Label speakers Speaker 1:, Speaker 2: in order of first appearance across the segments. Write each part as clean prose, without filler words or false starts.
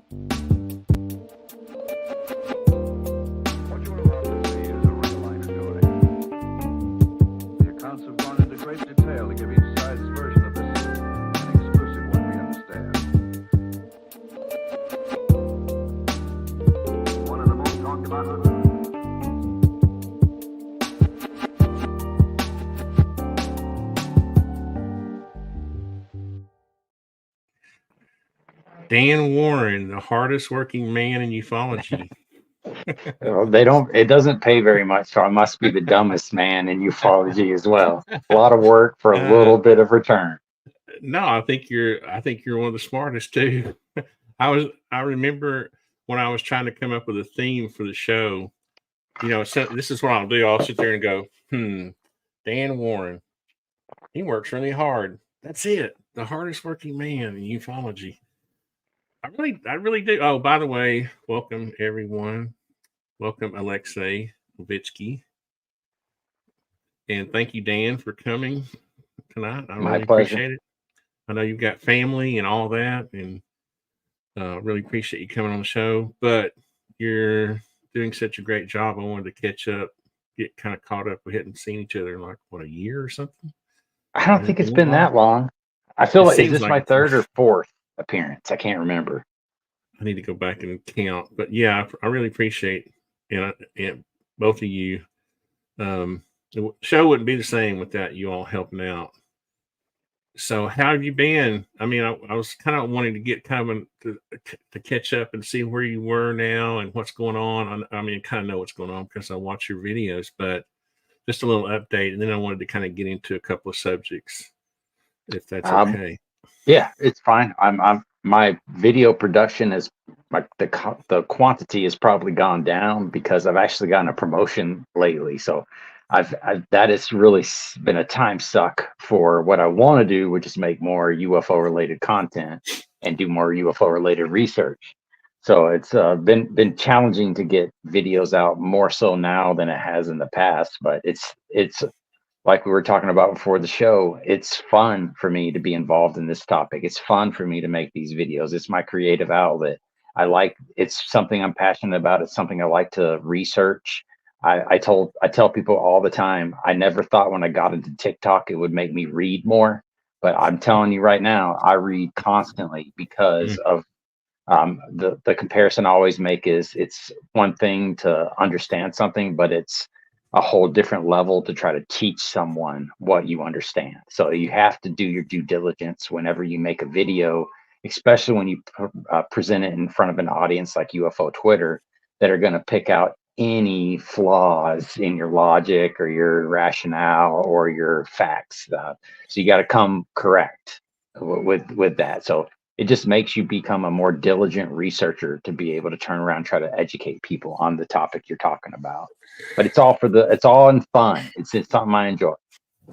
Speaker 1: What you are about to see is a real-life story. The accounts have gone into great detail to give each side's version of this an exclusive one, we understand. One of the most talked about.
Speaker 2: Dan Warren, the hardest working man in ufology.
Speaker 3: It doesn't pay very much, so I must be the dumbest man in ufology as well. A lot of work for a little bit of return.
Speaker 2: No, I think you're one of the smartest too. I remember when I was trying to come up with a theme for the show, so this is what I'll do. I'll sit there and go, Dan Warren, he works really hard. That's it. The hardest working man in ufology. I really do. Oh, by the way, welcome everyone. Welcome Alexei Novitzky. And thank you, Dan, for coming tonight. I really appreciate it. I know you've got family and all that, and really appreciate you coming on the show. But you're doing such a great job. I wanted to catch up, get kind of caught up. We hadn't seen each other in like, a year or something?
Speaker 3: I don't think it's been that long. I feel like, is this my third or fourth appearance? I can't remember.
Speaker 2: I need to go back and count. But yeah, I really appreciate and both of you. The show wouldn't be the same without you all helping out. So how have you been? I mean, I was kind of wanting to get to catch up and see where you were now and what's going on. I mean, I kind of know what's going on because I watch your videos, but just a little update. And then I wanted to kind of get into a couple of subjects, if that's okay.
Speaker 3: Yeah, it's fine. My video production is like the quantity has probably gone down because I've actually gotten a promotion lately. So that has really been a time suck for what I want to do, which is make more UFO related content and do more UFO related research. So it's been challenging to get videos out more so now than it has in the past. But it's like we were talking about before the show, it's fun for me to be involved in this topic. It's fun for me to make these videos. It's my creative outlet. It's something I'm passionate about. It's something I like to research. I tell people all the time, I never thought when I got into TikTok, it would make me read more, but I'm telling you right now, I read constantly because of the comparison I always make is it's one thing to understand something, but it's a whole different level to try to teach someone what you understand. So you have to do your due diligence whenever you make a video, especially when you present it in front of an audience like UFO Twitter that are going to pick out any flaws in your logic or your rationale or your facts. So you got to come correct with that. So it just makes you become a more diligent researcher to be able to turn around and try to educate people on the topic you're talking about. But it's all in fun. It's something I enjoy.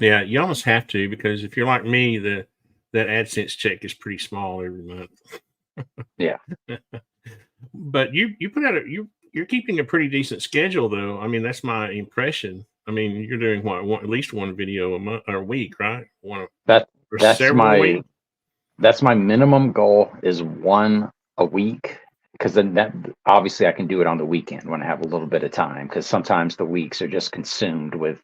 Speaker 2: Yeah, you almost have to, because if you're like me, that AdSense check is pretty small every month.
Speaker 3: Yeah.
Speaker 2: But you put out you're keeping a pretty decent schedule, though. I mean, that's my impression. I mean, you're doing at least one video a month or a week, right?
Speaker 3: That's my minimum goal is one a week, because then that obviously I can do it on the weekend when I have a little bit of time, because sometimes the weeks are just consumed with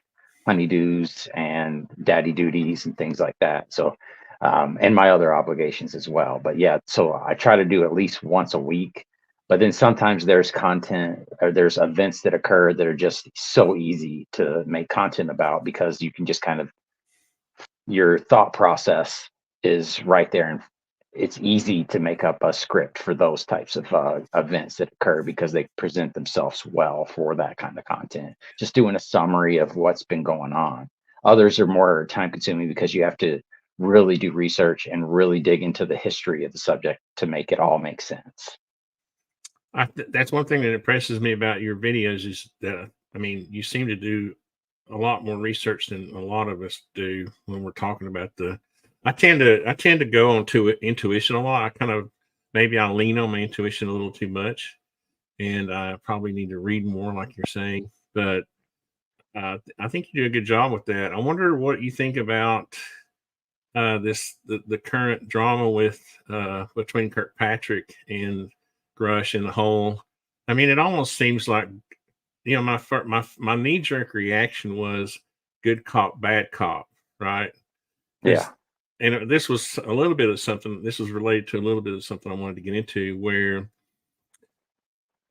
Speaker 3: honeydews and daddy duties and things like that. So and my other obligations as well. But yeah, so I try to do at least once a week. But then sometimes there's content or there's events that occur that are just so easy to make content about, because you can just kind of, your thought process is right there, and it's easy to make up a script for those types of events that occur because they present themselves well for that kind of content. Just doing a summary of what's been going on. Others are more time consuming because you have to really do research and really dig into the history of the subject to make it all make sense.
Speaker 2: That's one thing that impresses me about your videos is that, I mean, you seem to do a lot more research than a lot of us do when we're talking about I tend to go on to intuition a lot. Maybe I lean on my intuition a little too much, and I probably need to read more, like you're saying. But I think you do a good job with that. I wonder what you think about the current drama with between Kirkpatrick and Grush in the hole. I mean, it almost seems like, you know, my knee jerk reaction was good cop, bad cop, right?
Speaker 3: Yeah.
Speaker 2: And this was a little bit of something. This was related to a little bit of something I wanted to get into, where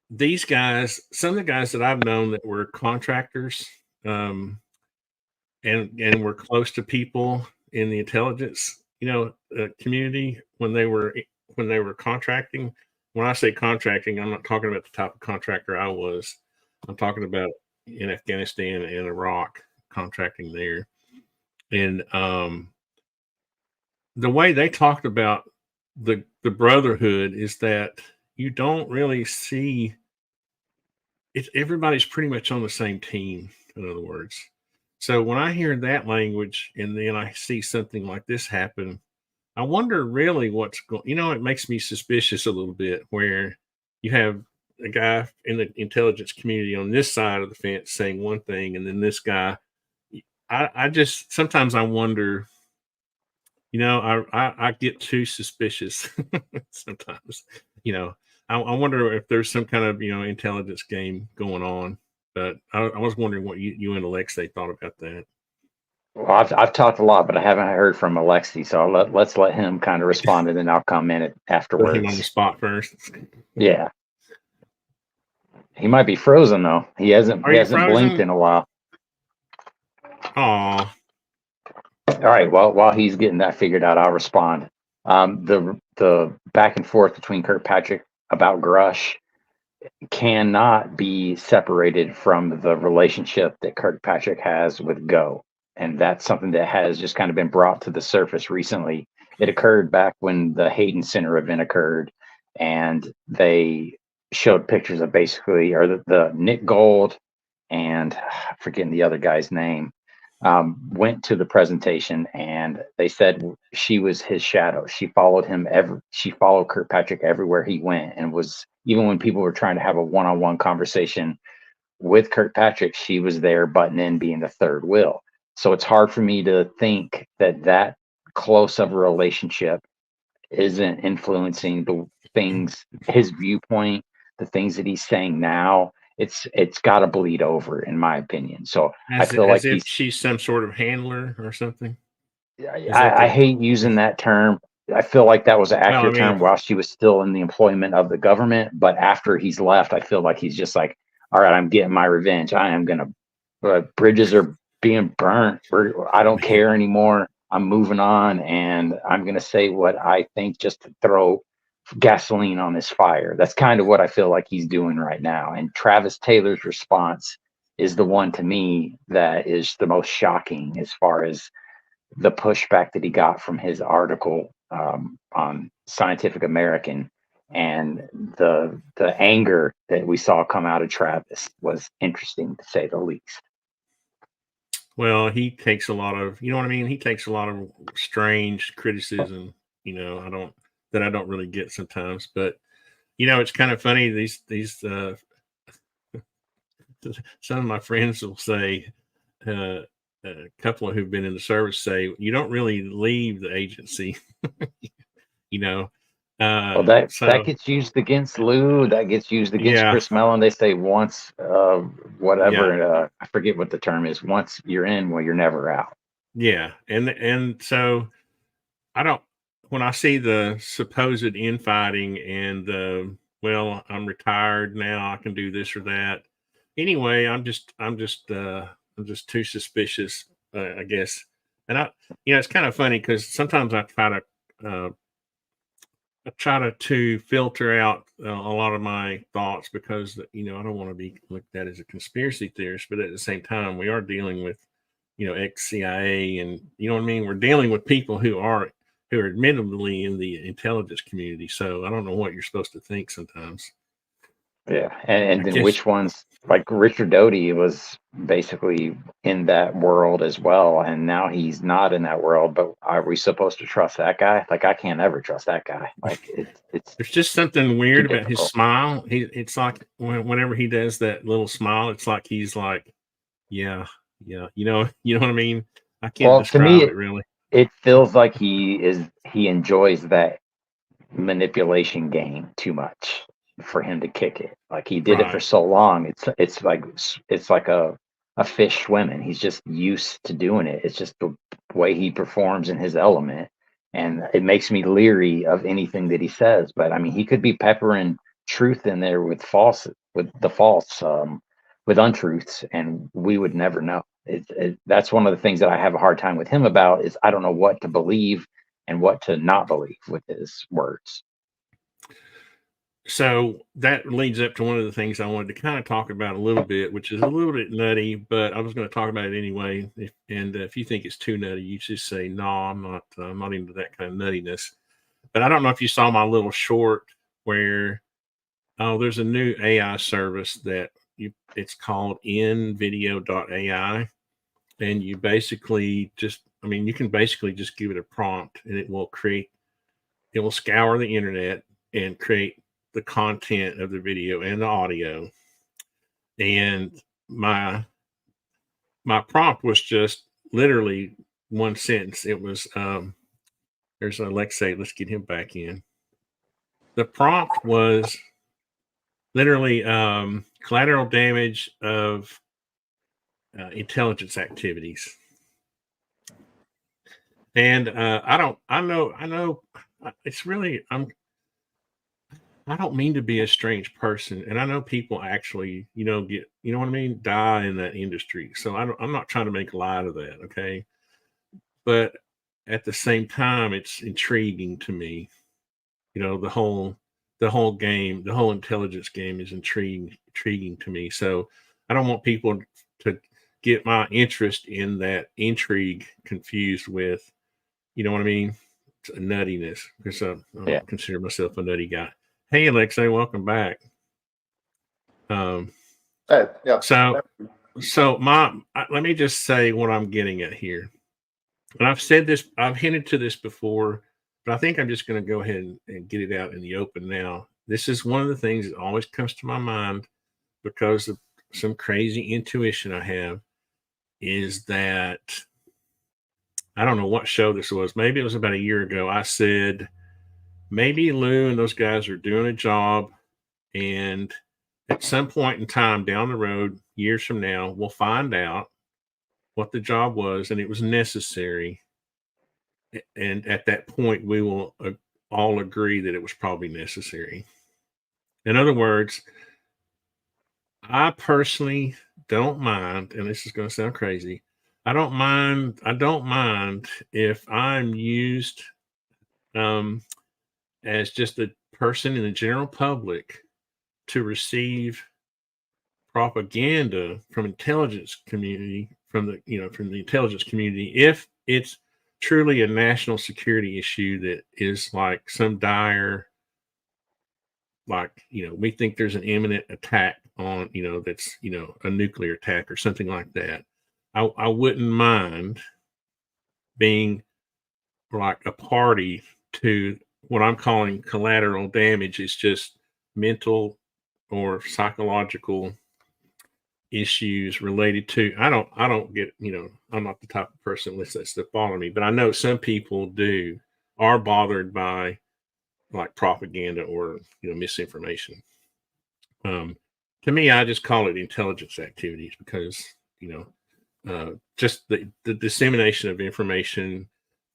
Speaker 2: these guys, some of the guys that I've known that were contractors, and were close to people in the intelligence, community when they were contracting. When I say contracting, I'm not talking about the type of contractor I was. I'm talking about in Afghanistan and Iraq, contracting there. And the way they talked about the brotherhood is that you don't really see it. Everybody's pretty much on the same team, in other words. So when I hear that language and then I see something like this happen, I wonder really what's going. It makes me suspicious a little bit, where you have a guy in the intelligence community on this side of the fence saying one thing, and then this guy. I just sometimes I wonder. I get too suspicious sometimes. I wonder if there's some kind of intelligence game going on. But I was wondering what you and Alexei thought about that.
Speaker 3: Well, I've talked a lot, but I haven't heard from Alexei, so let's let him kind of respond, and then I'll comment it
Speaker 2: Put him on the
Speaker 3: afterwards.
Speaker 2: spot first.
Speaker 3: Yeah, he might be frozen though. He hasn't blinked
Speaker 2: frozen?
Speaker 3: in a while.
Speaker 2: Aw.
Speaker 3: All right. Well, while he's getting that figured out, I'll respond. The back and forth between Kirkpatrick about Grush cannot be separated from the relationship that Kirkpatrick has with Go. And that's something that has just kind of been brought to the surface recently. It occurred back when the Hayden Center event occurred, and they showed pictures of basically, or the Nick Gold and I'm forgetting the other guy's name, went to the presentation, and they said she was his shadow. She followed him she followed Kirkpatrick everywhere he went, and was, even when people were trying to have a one-on-one conversation with Kirkpatrick, she was there butting in, being the third wheel. So it's hard for me to think that close of a relationship isn't influencing the things, his viewpoint, the things that he's saying now. It's got to bleed over, in my opinion. So I feel like
Speaker 2: if she's some sort of handler or something.
Speaker 3: I hate using that term. I feel like that was an accurate term while she was still in the employment of the government, but after he's left, I feel like he's just like, all right, I'm getting my revenge. I am gonna bridges are being burnt. I don't care anymore. I'm moving on, and I'm gonna say what I think just to throw gasoline on this fire. That's kind of what I feel like he's doing right now. And Travis Taylor's response is the one, to me, that is the most shocking, as far as the pushback that he got from his article on Scientific American, and the anger that we saw come out of Travis was interesting, to say the least.
Speaker 2: Well, he takes a lot of, he takes a lot of strange criticism, I don't really get sometimes. But it's kind of funny, these some of my friends will say, a couple who've been in the service say, you don't really leave the agency.
Speaker 3: Well, that gets used against Lou. That gets used against Chris Mellon. They say once, whatever.
Speaker 2: Yeah.
Speaker 3: I forget what the term is. Once you're in, well, you're never out.
Speaker 2: Yeah, and so I don't. When I see the supposed infighting and well, I'm retired now, I can do this or that. Anyway, I'm just too suspicious, I guess. And it's kind of funny because sometimes I try to filter out a lot of my thoughts, because I don't want to be looked at as a conspiracy theorist, but at the same time, we are dealing with ex-CIA, and we're dealing with people who are admittedly in the intelligence community. So I don't know what you're supposed to think sometimes.
Speaker 3: Yeah, and then which ones, like Richard Doty was basically in that world as well, and now he's not in that world. But are we supposed to trust that guy? Like, I can't ever trust that guy. Like, it's
Speaker 2: there's just something weird about his smile. It's like whenever he does that little smile, it's like he's like, yeah, you know what I mean? I can't describe it really.
Speaker 3: It feels like he enjoys that manipulation game too much. for him to kick it. Like he did it for
Speaker 2: Right.
Speaker 3: so long. It's like a fish swimming. He's just used to doing it. It's just the way he performs in his element. And it makes me leery of anything that he says. But I mean, he could be peppering truth in there with with untruths, and we would never know. That's one of the things that I have a hard time with him about is I don't know what to believe and what to not believe with his words.
Speaker 2: So that leads up to one of the things I wanted to kind of talk about a little bit, which is a little bit nutty, but I was going to talk about it anyway. If you think it's too nutty, you just say, no, I'm not. I'm not into that kind of nuttiness. But I don't know if you saw my little short where there's a new AI service that it's called nvideo.ai, and you basically just, I mean, you can basically just give it a prompt, and it will scour the internet and create the content of the video and the audio. And my prompt was just literally one sentence. It was there's Alexei, let's get him back in. The prompt was literally collateral damage of intelligence activities. And I know it's really, I don't mean to be a strange person, and I know people actually, get, you know what I mean, die in that industry. So I'm not trying to make light of that, okay? But at the same time, it's intriguing to me. The whole game, the whole intelligence game is intriguing to me. So I don't want people to get my interest in that intrigue confused with, you know what I mean, nuttiness, because I
Speaker 3: Yeah.
Speaker 2: don't consider myself a nutty guy. Hey, Alexei, welcome back.
Speaker 4: Yeah.
Speaker 2: So let me just say what I'm getting at here. And I've said this, I've hinted to this before, but I think I'm just going to go ahead and get it out in the open now. This is one of the things that always comes to my mind because of some crazy intuition I have, is that I don't know what show this was. Maybe it was about a year ago. I said, maybe Lou and those guys are doing a job, and at some point in time down the road, years from now, we'll find out what the job was, and it was necessary. And at that point, we will all agree that it was probably necessary. In other words, I personally don't mind, and this is going to sound crazy. I don't mind if I'm used as just a person in the general public to receive propaganda from intelligence community, from the intelligence community, if it's truly a national security issue that is like some dire, like, we think there's an imminent attack on, that's, a nuclear attack or something like that. I wouldn't mind being like a party to what I'm calling collateral damage. Is just mental or psychological issues related to, I don't get, I'm not the type of person that lets that stuff bother me, but I know some people are bothered by like propaganda or misinformation. To me, I just call it intelligence activities because just the dissemination of information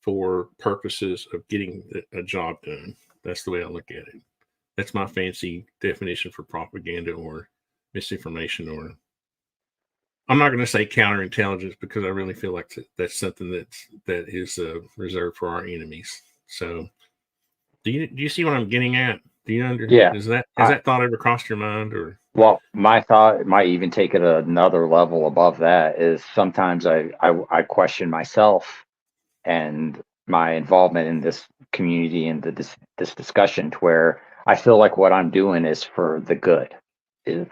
Speaker 2: for purposes of getting a job done. That's the way I look at it. That's my fancy definition for propaganda or misinformation, or I'm not going to say counterintelligence because I really feel like that's something that is reserved for our enemies. So, do you see what I'm getting at? Do you
Speaker 3: Yeah.
Speaker 2: has that thought ever crossed your mind? Or
Speaker 3: Well, my thought might even take it another level above that is sometimes I question myself and my involvement in this community and this discussion, to where I feel like what I'm doing is for the good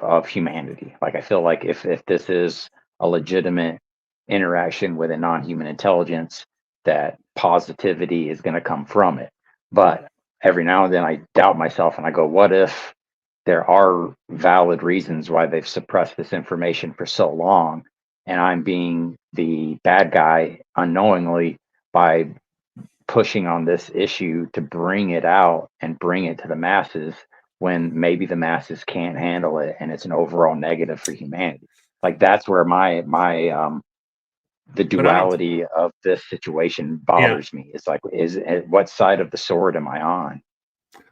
Speaker 3: of humanity. Like I feel like if this is a legitimate interaction with a non-human intelligence, that positivity is going to come from it. But every now and then I doubt myself and I go, what if there are valid reasons why they've suppressed this information for so long, and I'm being the bad guy unknowingly by pushing on this issue to bring it out and bring it to the masses, when maybe the masses can't handle it and it's an overall negative for humanity. Like that's where the
Speaker 2: But I don't.
Speaker 3: duality of this situation
Speaker 2: Yeah,
Speaker 3: bothers me. It's like, what side of the sword am I on?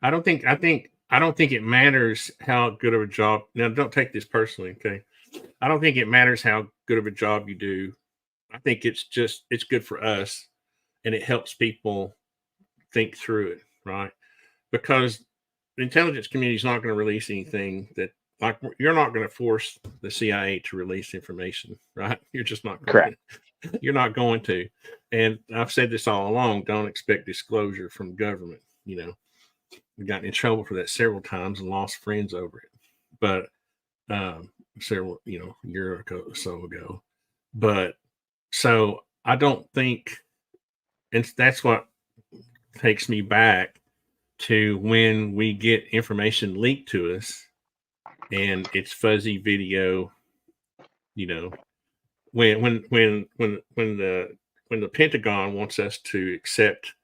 Speaker 2: I don't think. I don't think it matters how good of a job. Now, don't take this personally, okay? I don't think it matters how good of a job you do. I think it's good for us, and it helps people think through it, right? Because the intelligence community is not going to release anything that, like, you're not going to force the CIA to release information, right? You're just not going
Speaker 3: Correct.
Speaker 2: to. You're not going to. And I've said this all along. Don't expect disclosure from government. We got in trouble for that several times and lost friends over it. But several, year or so ago. But so I don't think, and that's what takes me back to when we get information leaked to us and it's fuzzy video, you know, when the Pentagon wants us to accept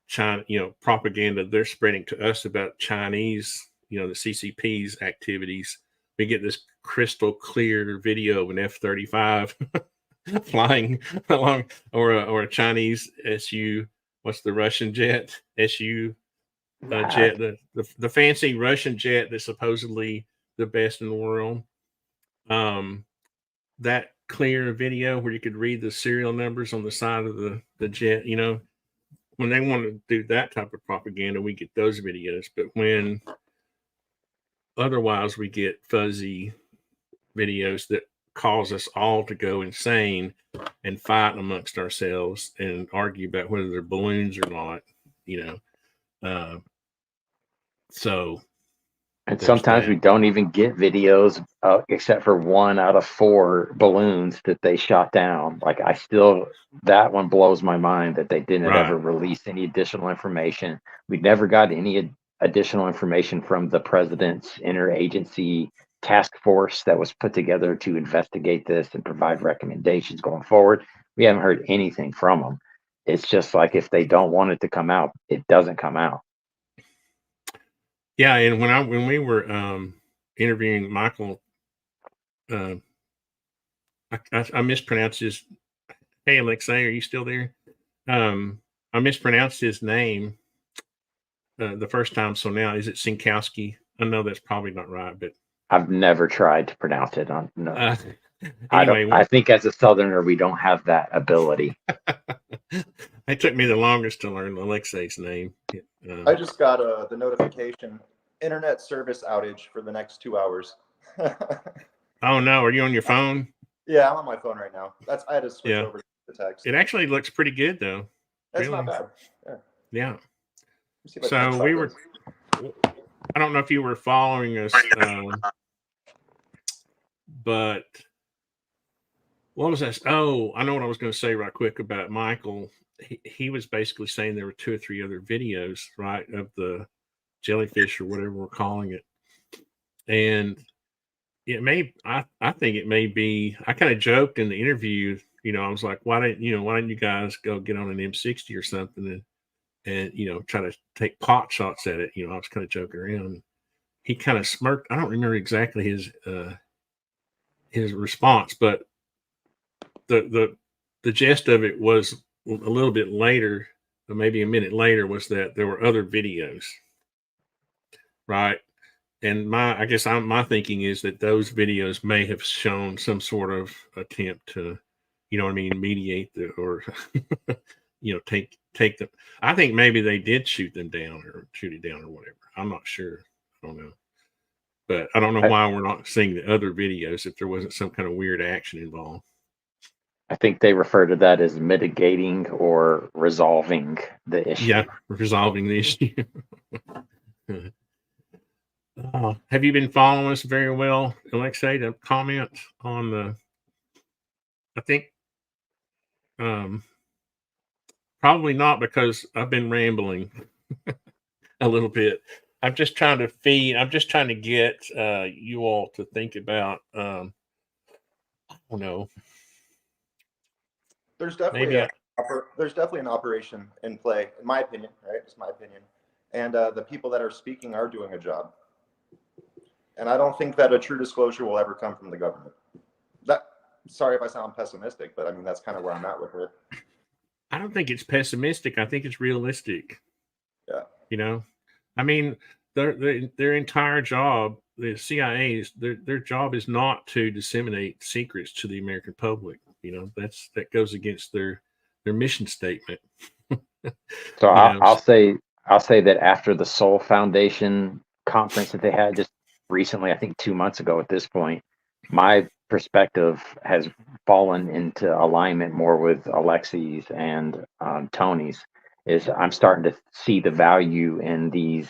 Speaker 2: China, propaganda they're spreading to us about Chinese, the CCP's activities, we get this crystal clear video of an F-35 flying along, or a Chinese SU. What's the Russian jet? SU jet, the fancy Russian jet that's supposedly the best in the world. That clear video where you could read the serial numbers on the side of the jet, when they want to do that type of propaganda, we get those videos. But when otherwise we get fuzzy videos that cause us all to go insane and fight amongst ourselves and argue about whether they're balloons or not, so
Speaker 3: And
Speaker 2: there's
Speaker 3: sometimes
Speaker 2: that.
Speaker 3: we don't even get videos, except for 1 out of 4 balloons that they shot down. Like that one blows my mind that they didn't
Speaker 2: Right.
Speaker 3: ever release any additional information. We never got any additional information from the president's interagency task force that was put together to investigate this and provide recommendations going forward. We haven't heard anything from them. It's just like if they don't want it to come out, it doesn't come out.
Speaker 2: Yeah, and when we were interviewing Michael, I mispronounced his. Hey, Alexei, are you still there? I mispronounced his name the first time, so now is it Sinkowski? I know that's probably not right, but
Speaker 3: I've never tried to pronounce it on no.
Speaker 2: anyway,
Speaker 3: I think as a Southerner, we don't have that ability.
Speaker 2: it took me the longest to learn Alexei's name.
Speaker 4: I just got the notification, internet service outage for the next 2 hours.
Speaker 2: Oh no, are you on your phone?
Speaker 4: Yeah, I'm on my phone right now. I had to switch
Speaker 2: Yeah.
Speaker 4: over to the text.
Speaker 2: It actually looks pretty good though.
Speaker 4: That's
Speaker 2: really.
Speaker 4: not bad. Yeah.
Speaker 2: Yeah.
Speaker 4: Let me see if I can
Speaker 2: So
Speaker 4: try
Speaker 2: we were.
Speaker 4: this.
Speaker 2: I don't know if you were following us, but what was that? Oh, I know what I was going to say right quick about Michael. He was basically saying there were 2 or 3 other videos, right, of the jellyfish or whatever we're calling it. And I think it may be, I kind of joked in the interview, I was like, why didn't you guys go get on an M60 or something and try to take pot shots at it? I was kind of joking around. He kind of smirked. I don't remember exactly his response, but the gist of it was a little bit later, or maybe a minute later, was that there were other videos, right? And my thinking is that those videos may have shown some sort of attempt to, mediate or take them. I think maybe they did shoot it down or whatever. I'm not sure. I don't know. But I don't know why we're not seeing the other videos if there wasn't some kind of weird action involved.
Speaker 3: I think they refer to that as mitigating or resolving the issue.
Speaker 2: Yeah, resolving the issue. Have you been following us very well, Alexei? To comment on I think probably not, because I've been rambling a little bit. I'm just trying to get you all to think about, I don't know.
Speaker 4: There's definitely an operation in play, in my opinion, right? It's my opinion. And the people that are speaking are doing a job. And I don't think that a true disclosure will ever come from the government. Sorry if I sound pessimistic, but I mean, that's kind of where I'm at with it.
Speaker 2: I don't think it's pessimistic. I think it's realistic.
Speaker 4: Yeah.
Speaker 2: You know, I mean, their entire job, the CIA's, their job is not to disseminate secrets to the American public. You know, that goes against their mission statement.
Speaker 3: So
Speaker 2: You know,
Speaker 3: I'll say that after the Soul Foundation conference that they had just recently, I think 2 months ago at this point, my perspective has fallen into alignment more with Alexei's and Tony's. Is I'm starting to see the value in these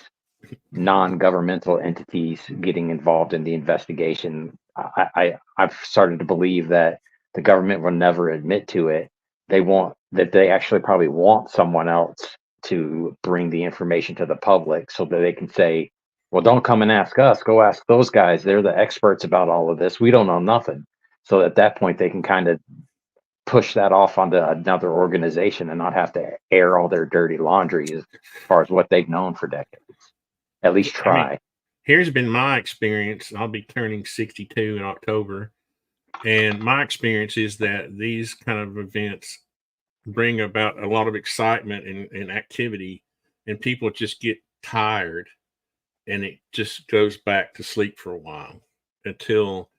Speaker 3: non-governmental entities getting involved in the investigation. I've started to believe that the government will never admit to it. They actually probably want someone else to bring the information to the public so that they can say, well, don't come and ask us, go ask those guys. They're the experts about all of this. We don't know nothing. So at that point, they can kind of push that off onto another organization and not have to air all their dirty laundry as far as what they've known for decades. At least
Speaker 2: I mean,
Speaker 3: try.
Speaker 2: here's been my experience. I'll be turning 62 in October. And my experience is that these kind of events bring about a lot of excitement and activity, and people just get tired, and it just goes back to sleep for a while until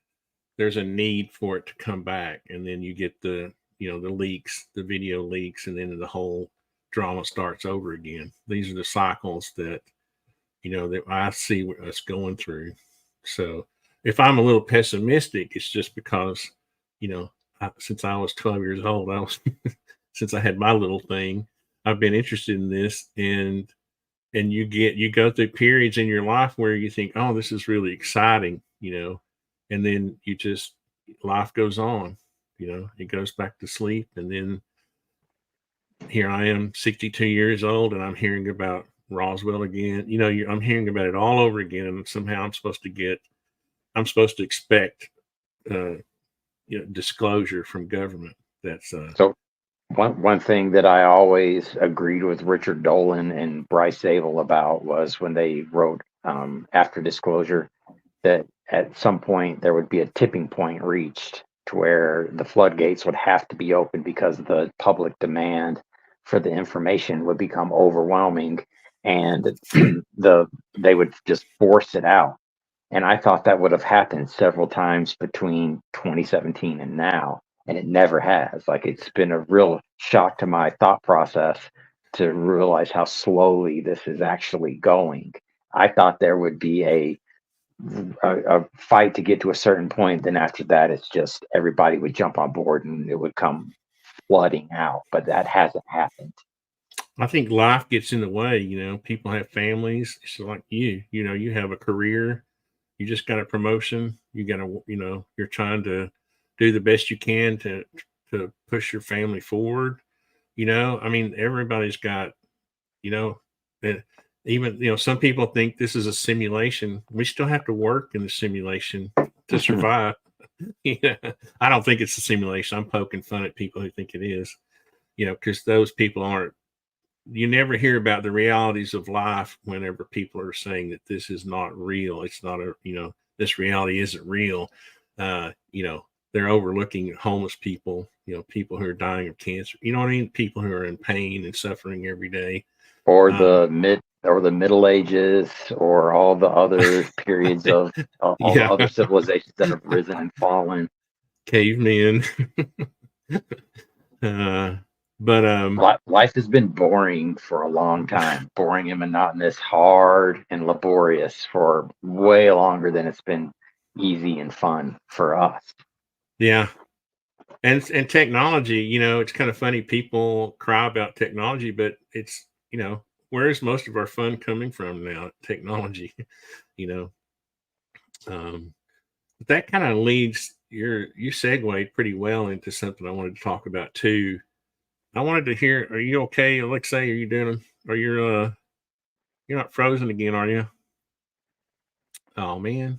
Speaker 2: there's a need for it to come back. And then you get the leaks, the video leaks, and then the whole drama starts over again. These are the cycles that that I see us going through. So if I'm a little pessimistic, it's just because, since I was 12 years old, since I had my little thing, I've been interested in this, and you go through periods in your life where you think, oh, this is really exciting, and then life goes on, it goes back to sleep. And then here I am 62 years old, and I'm hearing about Roswell again. I'm hearing about it all over again, and somehow I'm supposed to expect disclosure from government. That's
Speaker 3: So one thing that I always agreed with Richard Dolan and Bryce Zabel about was when they wrote after disclosure that at some point there would be a tipping point reached to where the floodgates would have to be open because the public demand for the information would become overwhelming, and they would just force it out. And I thought that would have happened several times between 2017 and now, and it never has. Like, it's been a real shock to my thought process to realize how slowly this is actually going. I thought there would be a fight to get to a certain point. Then after that, it's just everybody would jump on board and it would come flooding out. But that hasn't happened.
Speaker 2: I think life gets in the way. People have families. It's like you have a career. You just got a promotion. You got to, you're trying to do the best you can to push your family forward. I mean, everybody's got, even, some people think this is a simulation. We still have to work in the simulation to survive. I don't think it's a simulation. I'm poking fun at people who think it is, because those people aren't. You never hear about the realities of life whenever people are saying that this is not real. It's not this reality isn't real. They're overlooking homeless people, people who are dying of cancer. You know what I mean? People who are in pain and suffering every day.
Speaker 3: Or the Middle Ages, or all the other periods of all the other civilizations that have risen and fallen.
Speaker 2: Cavemen. But
Speaker 3: life has been boring for a long time, boring and monotonous, hard and laborious for way longer than it's been easy and fun for us.
Speaker 2: Yeah. And technology, it's kind of funny. People cry about technology, but it's, where is most of our fun coming from now? Technology, but that kind of leads you segued pretty well into something I wanted to talk about too. I wanted to hear, are you okay, Alexei? Are you you're not frozen again, are you? Oh man.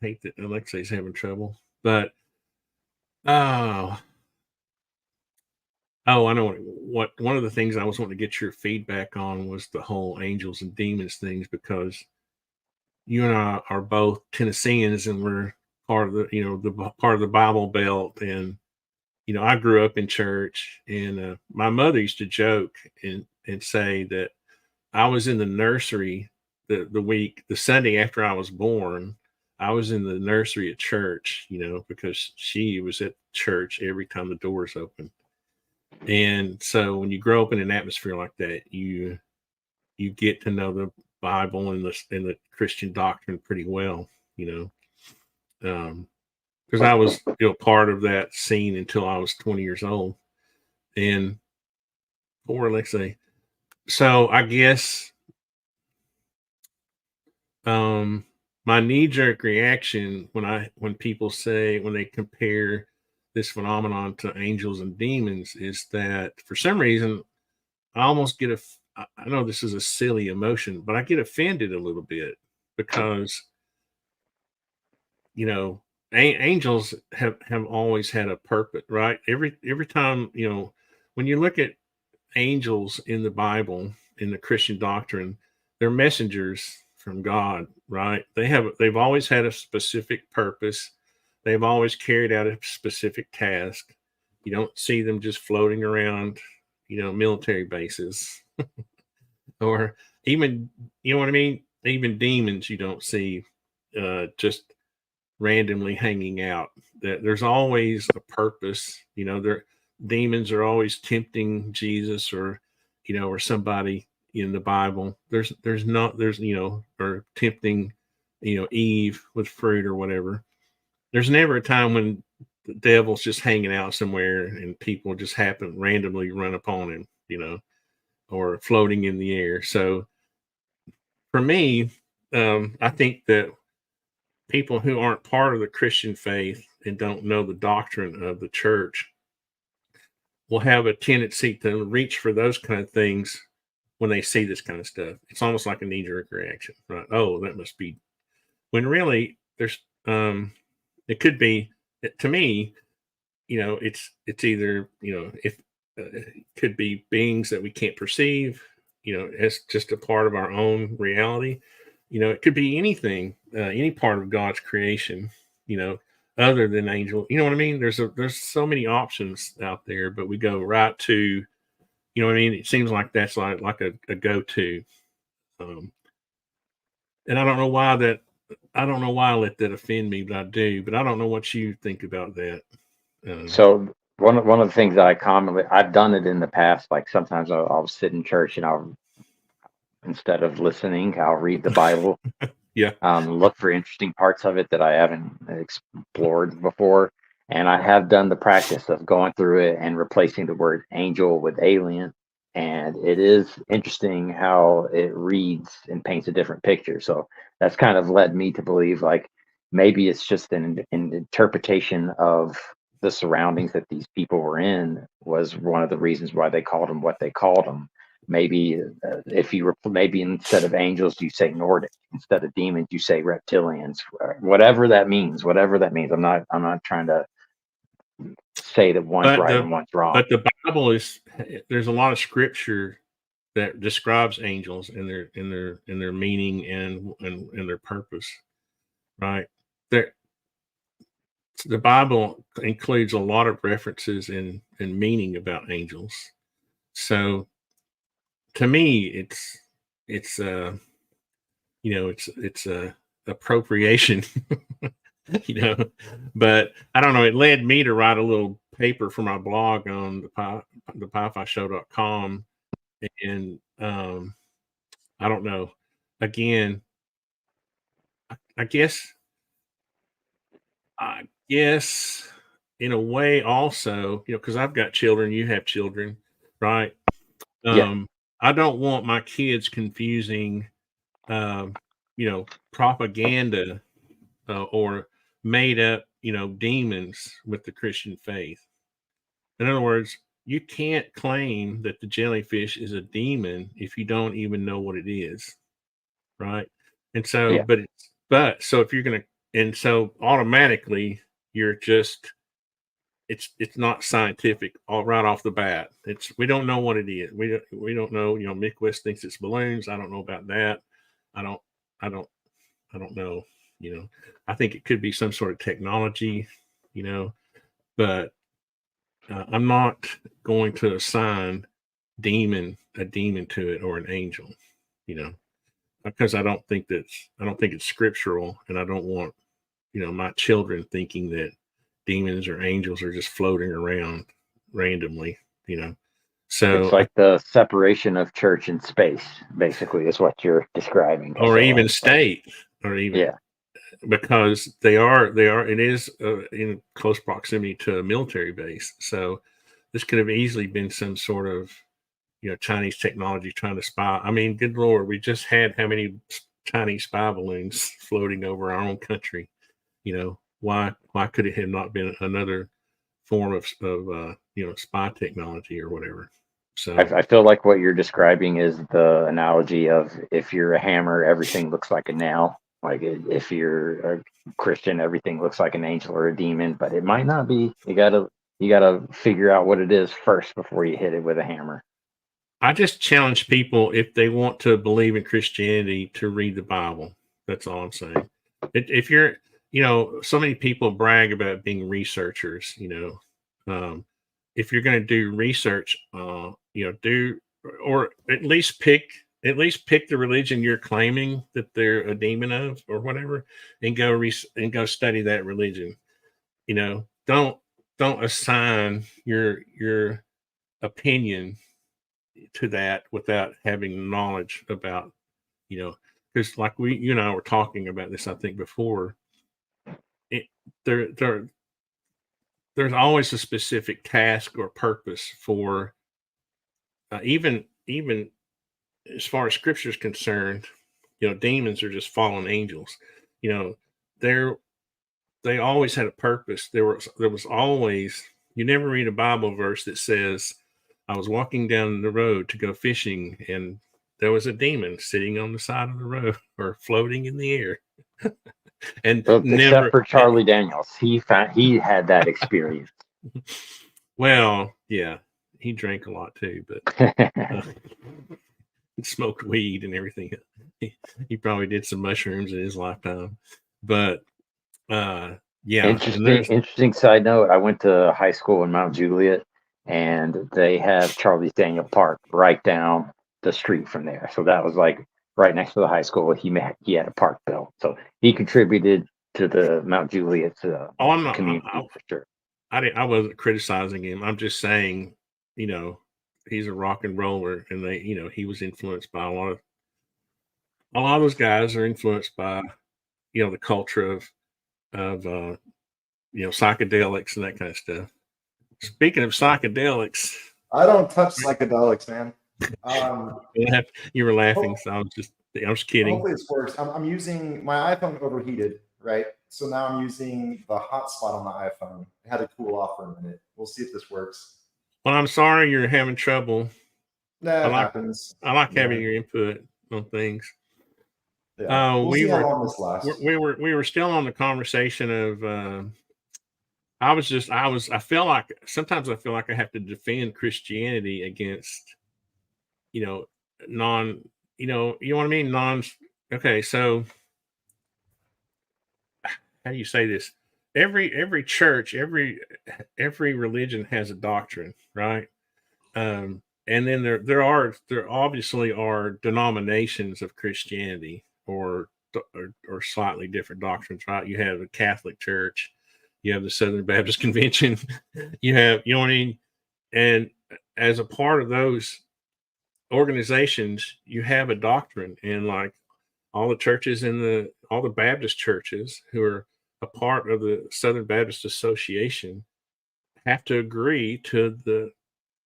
Speaker 2: I hate that Alexei's having trouble. But I know what one of the things I was wanting to get your feedback on was the whole angels and demons things, because you and I are both Tennesseans, and we're part of the part of the Bible Belt. And I grew up in church, and my mother used to joke and say that I was in the nursery the Sunday after I was born. I was in the nursery at church, because she was at church every time the doors open. And so when you grow up in an atmosphere like that, you get to know the Bible and the Christian doctrine pretty well, because I was part of that scene until I was 20 years old. And poor Alexei. So I guess my knee-jerk reaction when people when they compare this phenomenon to angels and demons is that for some reason I almost I know this is a silly emotion, but I get offended a little bit because angels have always had a purpose, right? Every time, when you look at angels in the Bible, in the Christian doctrine, they're messengers from God, right? They've always had a specific purpose. They've always carried out a specific task. You don't see them just floating around, military bases or even, you know what I mean? Even demons you don't see just randomly hanging out. There's always a purpose. Demons are always tempting Jesus or somebody in the Bible. There's or tempting Eve with fruit or whatever. There's never a time when the devil's just hanging out somewhere and people just randomly run upon him, or floating in the air. So for me, I think that people who aren't part of the Christian faith and don't know the doctrine of the church will have a tendency to reach for those kind of things when they see this kind of stuff. It's almost like a knee-jerk reaction, right? Oh, that must be, when really there's it could be, to me, it's either, if it could be beings that we can't perceive, as just a part of our own reality. It could be anything, any part of God's creation, other than angel. You know what I mean? There's so many options out there, but we go right to, you know what I mean? It seems like that's like a go-to. And I don't know why I let that offend me, but I do. But I don't know what you think about that.
Speaker 3: So one of the things that I've done it in the past. Like sometimes I'll sit in church and instead of listening, I'll read the Bible.
Speaker 2: Yeah.
Speaker 3: Look for interesting parts of it that I haven't explored before. And I have done the practice of going through it and replacing the word angel with alien. And it is interesting how it reads and paints a different picture. So that's kind of led me to believe like maybe it's just an interpretation of the surroundings that these people were in was one of the reasons why they called them what they called them. Maybe maybe instead of angels you say Nordic, instead of demons you say reptilians, whatever that means. I'm not trying to say that one's right and one's wrong.
Speaker 2: But the Bible there's a lot of scripture that describes angels and their meaning and their purpose, right? The Bible includes a lot of references and meaning about angels. So to me, it's appropriation, but I don't know. It led me to write a little paper for my blog on the PiFiShow.com. And I don't know. Again, I guess in a way also, because I've got children, you have children, right?
Speaker 3: Yeah.
Speaker 2: I don't want my kids confusing, propaganda or made up, demons with the Christian faith. In other words, you can't claim that the jellyfish is a demon if you don't even know what it is, right? And so,
Speaker 3: Yeah.
Speaker 2: So if you're going to, and so automatically you're just, it's not scientific right off the bat. We don't know what it is. We don't know, Mick West thinks it's balloons. I don't know about that. I don't I don't know. You know, I think it could be some sort of technology. You know, but I'm not going to assign a demon to it or an angel. You know, because I don't think it's scriptural, and I don't want my children thinking that demons or angels are just floating around randomly.
Speaker 3: It's
Speaker 2: So
Speaker 3: like the separation of church and space, basically, is what you're describing.
Speaker 2: or
Speaker 3: So,
Speaker 2: even state, or even
Speaker 3: yeah,
Speaker 2: because it is in close proximity to a military base. So this could have easily been some sort of Chinese technology trying to spy. I mean, good Lord, we just had how many Chinese spy balloons floating over our own country? Why could it have not been another form of spy technology or whatever? So
Speaker 3: I feel like what you're describing is the analogy of if you're a hammer, everything looks like a nail. Like if you're a Christian, everything looks like an angel or a demon, but it might not be. You gotta figure out what it is first before you hit it with a hammer.
Speaker 2: I just challenge people, if they want to believe in Christianity, to read the Bible. That's all I'm saying. If you're, so many people brag about being researchers. If you're going to do research, do, or at least pick the religion you're claiming that they're a demon of or whatever, and go study that religion. Don't assign your opinion to that without having knowledge about, because like you and I were talking about this, I think before, it, there's always a specific task or purpose for even as far as scripture is concerned. Demons are just fallen angels. They always had a purpose. There was always, you never read a Bible verse that says, I was walking down the road to go fishing and there was a demon sitting on the side of the road or floating in the air. And
Speaker 3: Well,
Speaker 2: never,
Speaker 3: except for Charlie Daniels, he had that experience.
Speaker 2: well, yeah, he drank a lot too, but he smoked weed and everything. He probably did some mushrooms in his lifetime, but yeah.
Speaker 3: Interesting side note. I went to high school in Mount Juliet, and they have Charles Daniel Park right down the street from there. So that was like right next to the high school. He had a park built, so he contributed to the Mount Juliet community for sure.
Speaker 2: I wasn't criticizing him. I'm just saying, he's a rock and roller, and he was influenced by a lot of those guys are influenced by the culture of psychedelics and that kind of stuff. Speaking of psychedelics,
Speaker 4: I don't touch psychedelics, man.
Speaker 2: You were laughing, so I'm just kidding.
Speaker 4: Hopefully this works. I'm using my iPhone overheated, right? So now I'm using the hotspot on the iPhone. It had to cool off for a minute. We'll see if this works.
Speaker 2: Well, I'm sorry you're having trouble.
Speaker 4: That happens.
Speaker 2: I like having your input on things.
Speaker 4: Yeah. We'll see how long this lasts.
Speaker 2: We were still on the conversation of. I feel like sometimes I feel like I have to defend Christianity against, you know what I mean? Okay. So how do you say this? Every church, every religion has a doctrine, right? And then there obviously are denominations of Christianity or slightly different doctrines, right? You have the Catholic Church, you have the Southern Baptist Convention, you know what I mean? And as a part of those organizations, you have a doctrine, and like all the churches all the Baptist churches who are a part of the Southern Baptist Association have to agree to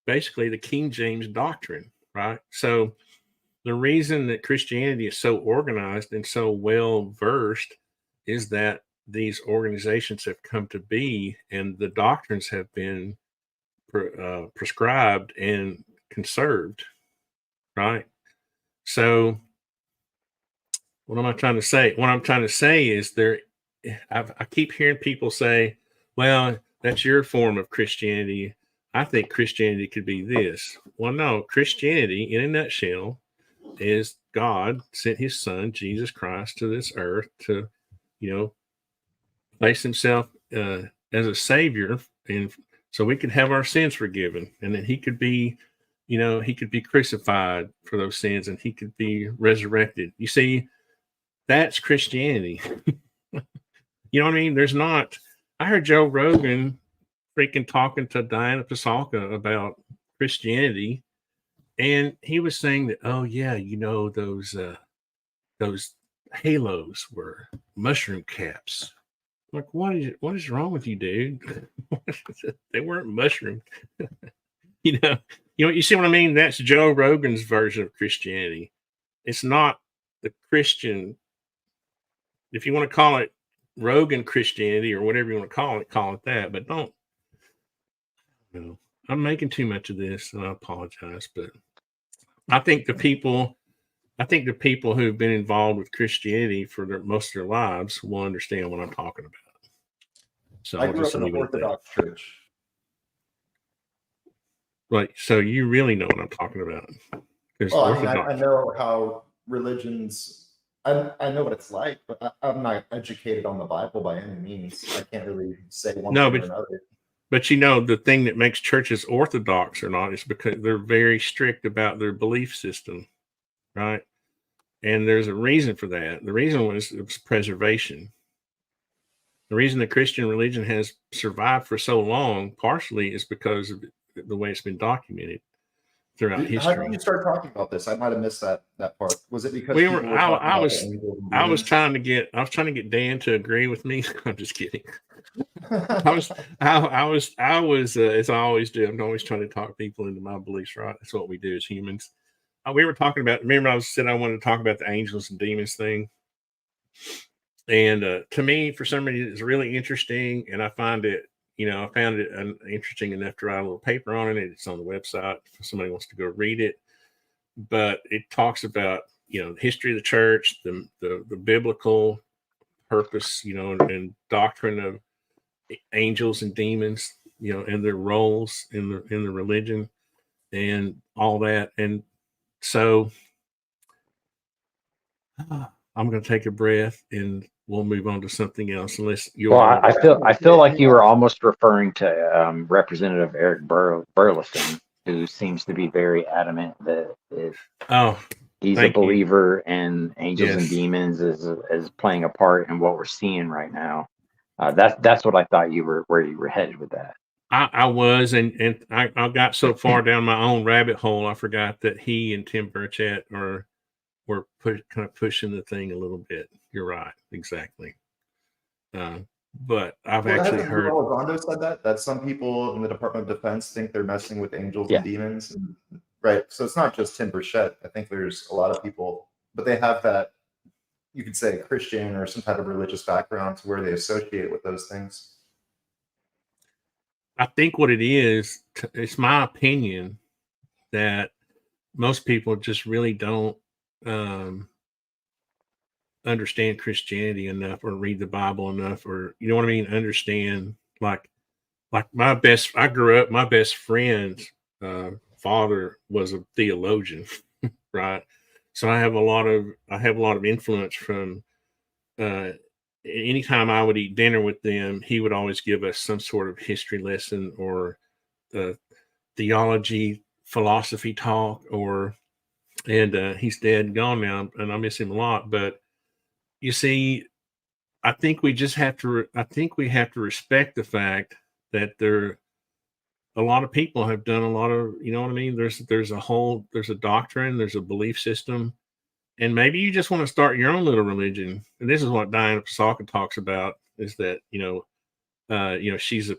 Speaker 2: basically the King James doctrine, right? So the reason that Christianity is so organized and so well versed is that these organizations have come to be, and the doctrines have been prescribed and conserved, right? So what am I trying to say? What I'm trying to say is I keep hearing people say, well, that's your form of Christianity. I think Christianity could be this. Well, no, Christianity in a nutshell is God sent his son, Jesus Christ, to this earth to, place himself as a savior, and so we could have our sins forgiven, and that he could be, he could be crucified for those sins, and he could be resurrected. You see, that's Christianity. You know what I mean? There's not. I heard Joe Rogan freaking talking to Diana Pasalka about Christianity, and he was saying that, oh yeah, those halos were mushroom caps. Like, what is wrong with you, dude? They weren't mushroom. You see what I mean? That's Joe Rogan's version of Christianity. It's not the Christian. If you want to call it Rogan Christianity or whatever you want to call it that. But don't. I'm making too much of this, and I apologize. But I think the people who've been involved with Christianity for most of their lives will understand what I'm talking about. So
Speaker 4: I grew up in an Orthodox church.
Speaker 2: Right. So you really know what I'm talking about.
Speaker 4: Well, I know how religions. I know what it's like, but I'm not educated on the Bible by any means. I can't really say one thing or another.
Speaker 2: But the thing that makes churches orthodox or not is because they're very strict about their belief system, right? And there's a reason for that. The reason was preservation. The reason the Christian religion has survived for so long, partially, is because of the way it's been documented throughout history.
Speaker 4: How did you start talking about this? I might have missed that part. Was it because
Speaker 2: I was trying to get Dan to agree with me. I'm just kidding. I was as I always do. I'm always trying to talk people into my beliefs. Right, that's what we do as humans. We were talking about. Remember, I said I wanted to talk about the angels and demons thing. And to me, for some reason, it's really interesting, and I found it interesting enough to write a little paper on it. It's on the website if somebody wants to go read it. But it talks about the history of the church, the biblical purpose, and doctrine of angels and demons, and their roles in the religion and all that. And so I'm going to take a breath and we'll move on to something else. Unless
Speaker 3: I feel like you were almost referring to Representative Eric Burleson, who seems to be very adamant that he's a believer and angels and demons is playing a part in what we're seeing right now. That's what I thought where you were headed with that.
Speaker 2: I was, and I got so far down my own rabbit hole, I forgot that he and Tim Burchett were kind of pushing the thing a little bit. You're right, exactly. But I've actually heard
Speaker 4: Rondo said that some people in the Department of Defense think they're messing with angels and demons, right? So it's not just Tim Burchett. I think there's a lot of people, but they have that, you could say, Christian or some type of religious background to where they associate with those things.
Speaker 2: I think what it is, it's my opinion that most people just really don't understand Christianity enough or read the Bible enough, or understand like my best friend's father was a theologian, right? So I have a lot of influence from anytime I would eat dinner with them, he would always give us some sort of history lesson or theology, philosophy talk, and he's dead and gone now, and I miss him a lot. But you see, I think we have to respect the fact that a lot of people have done a lot of, there's a doctrine, there's a belief system. And maybe you just want to start your own little religion. And this is what Diana Pasalka talks about, is that, she's a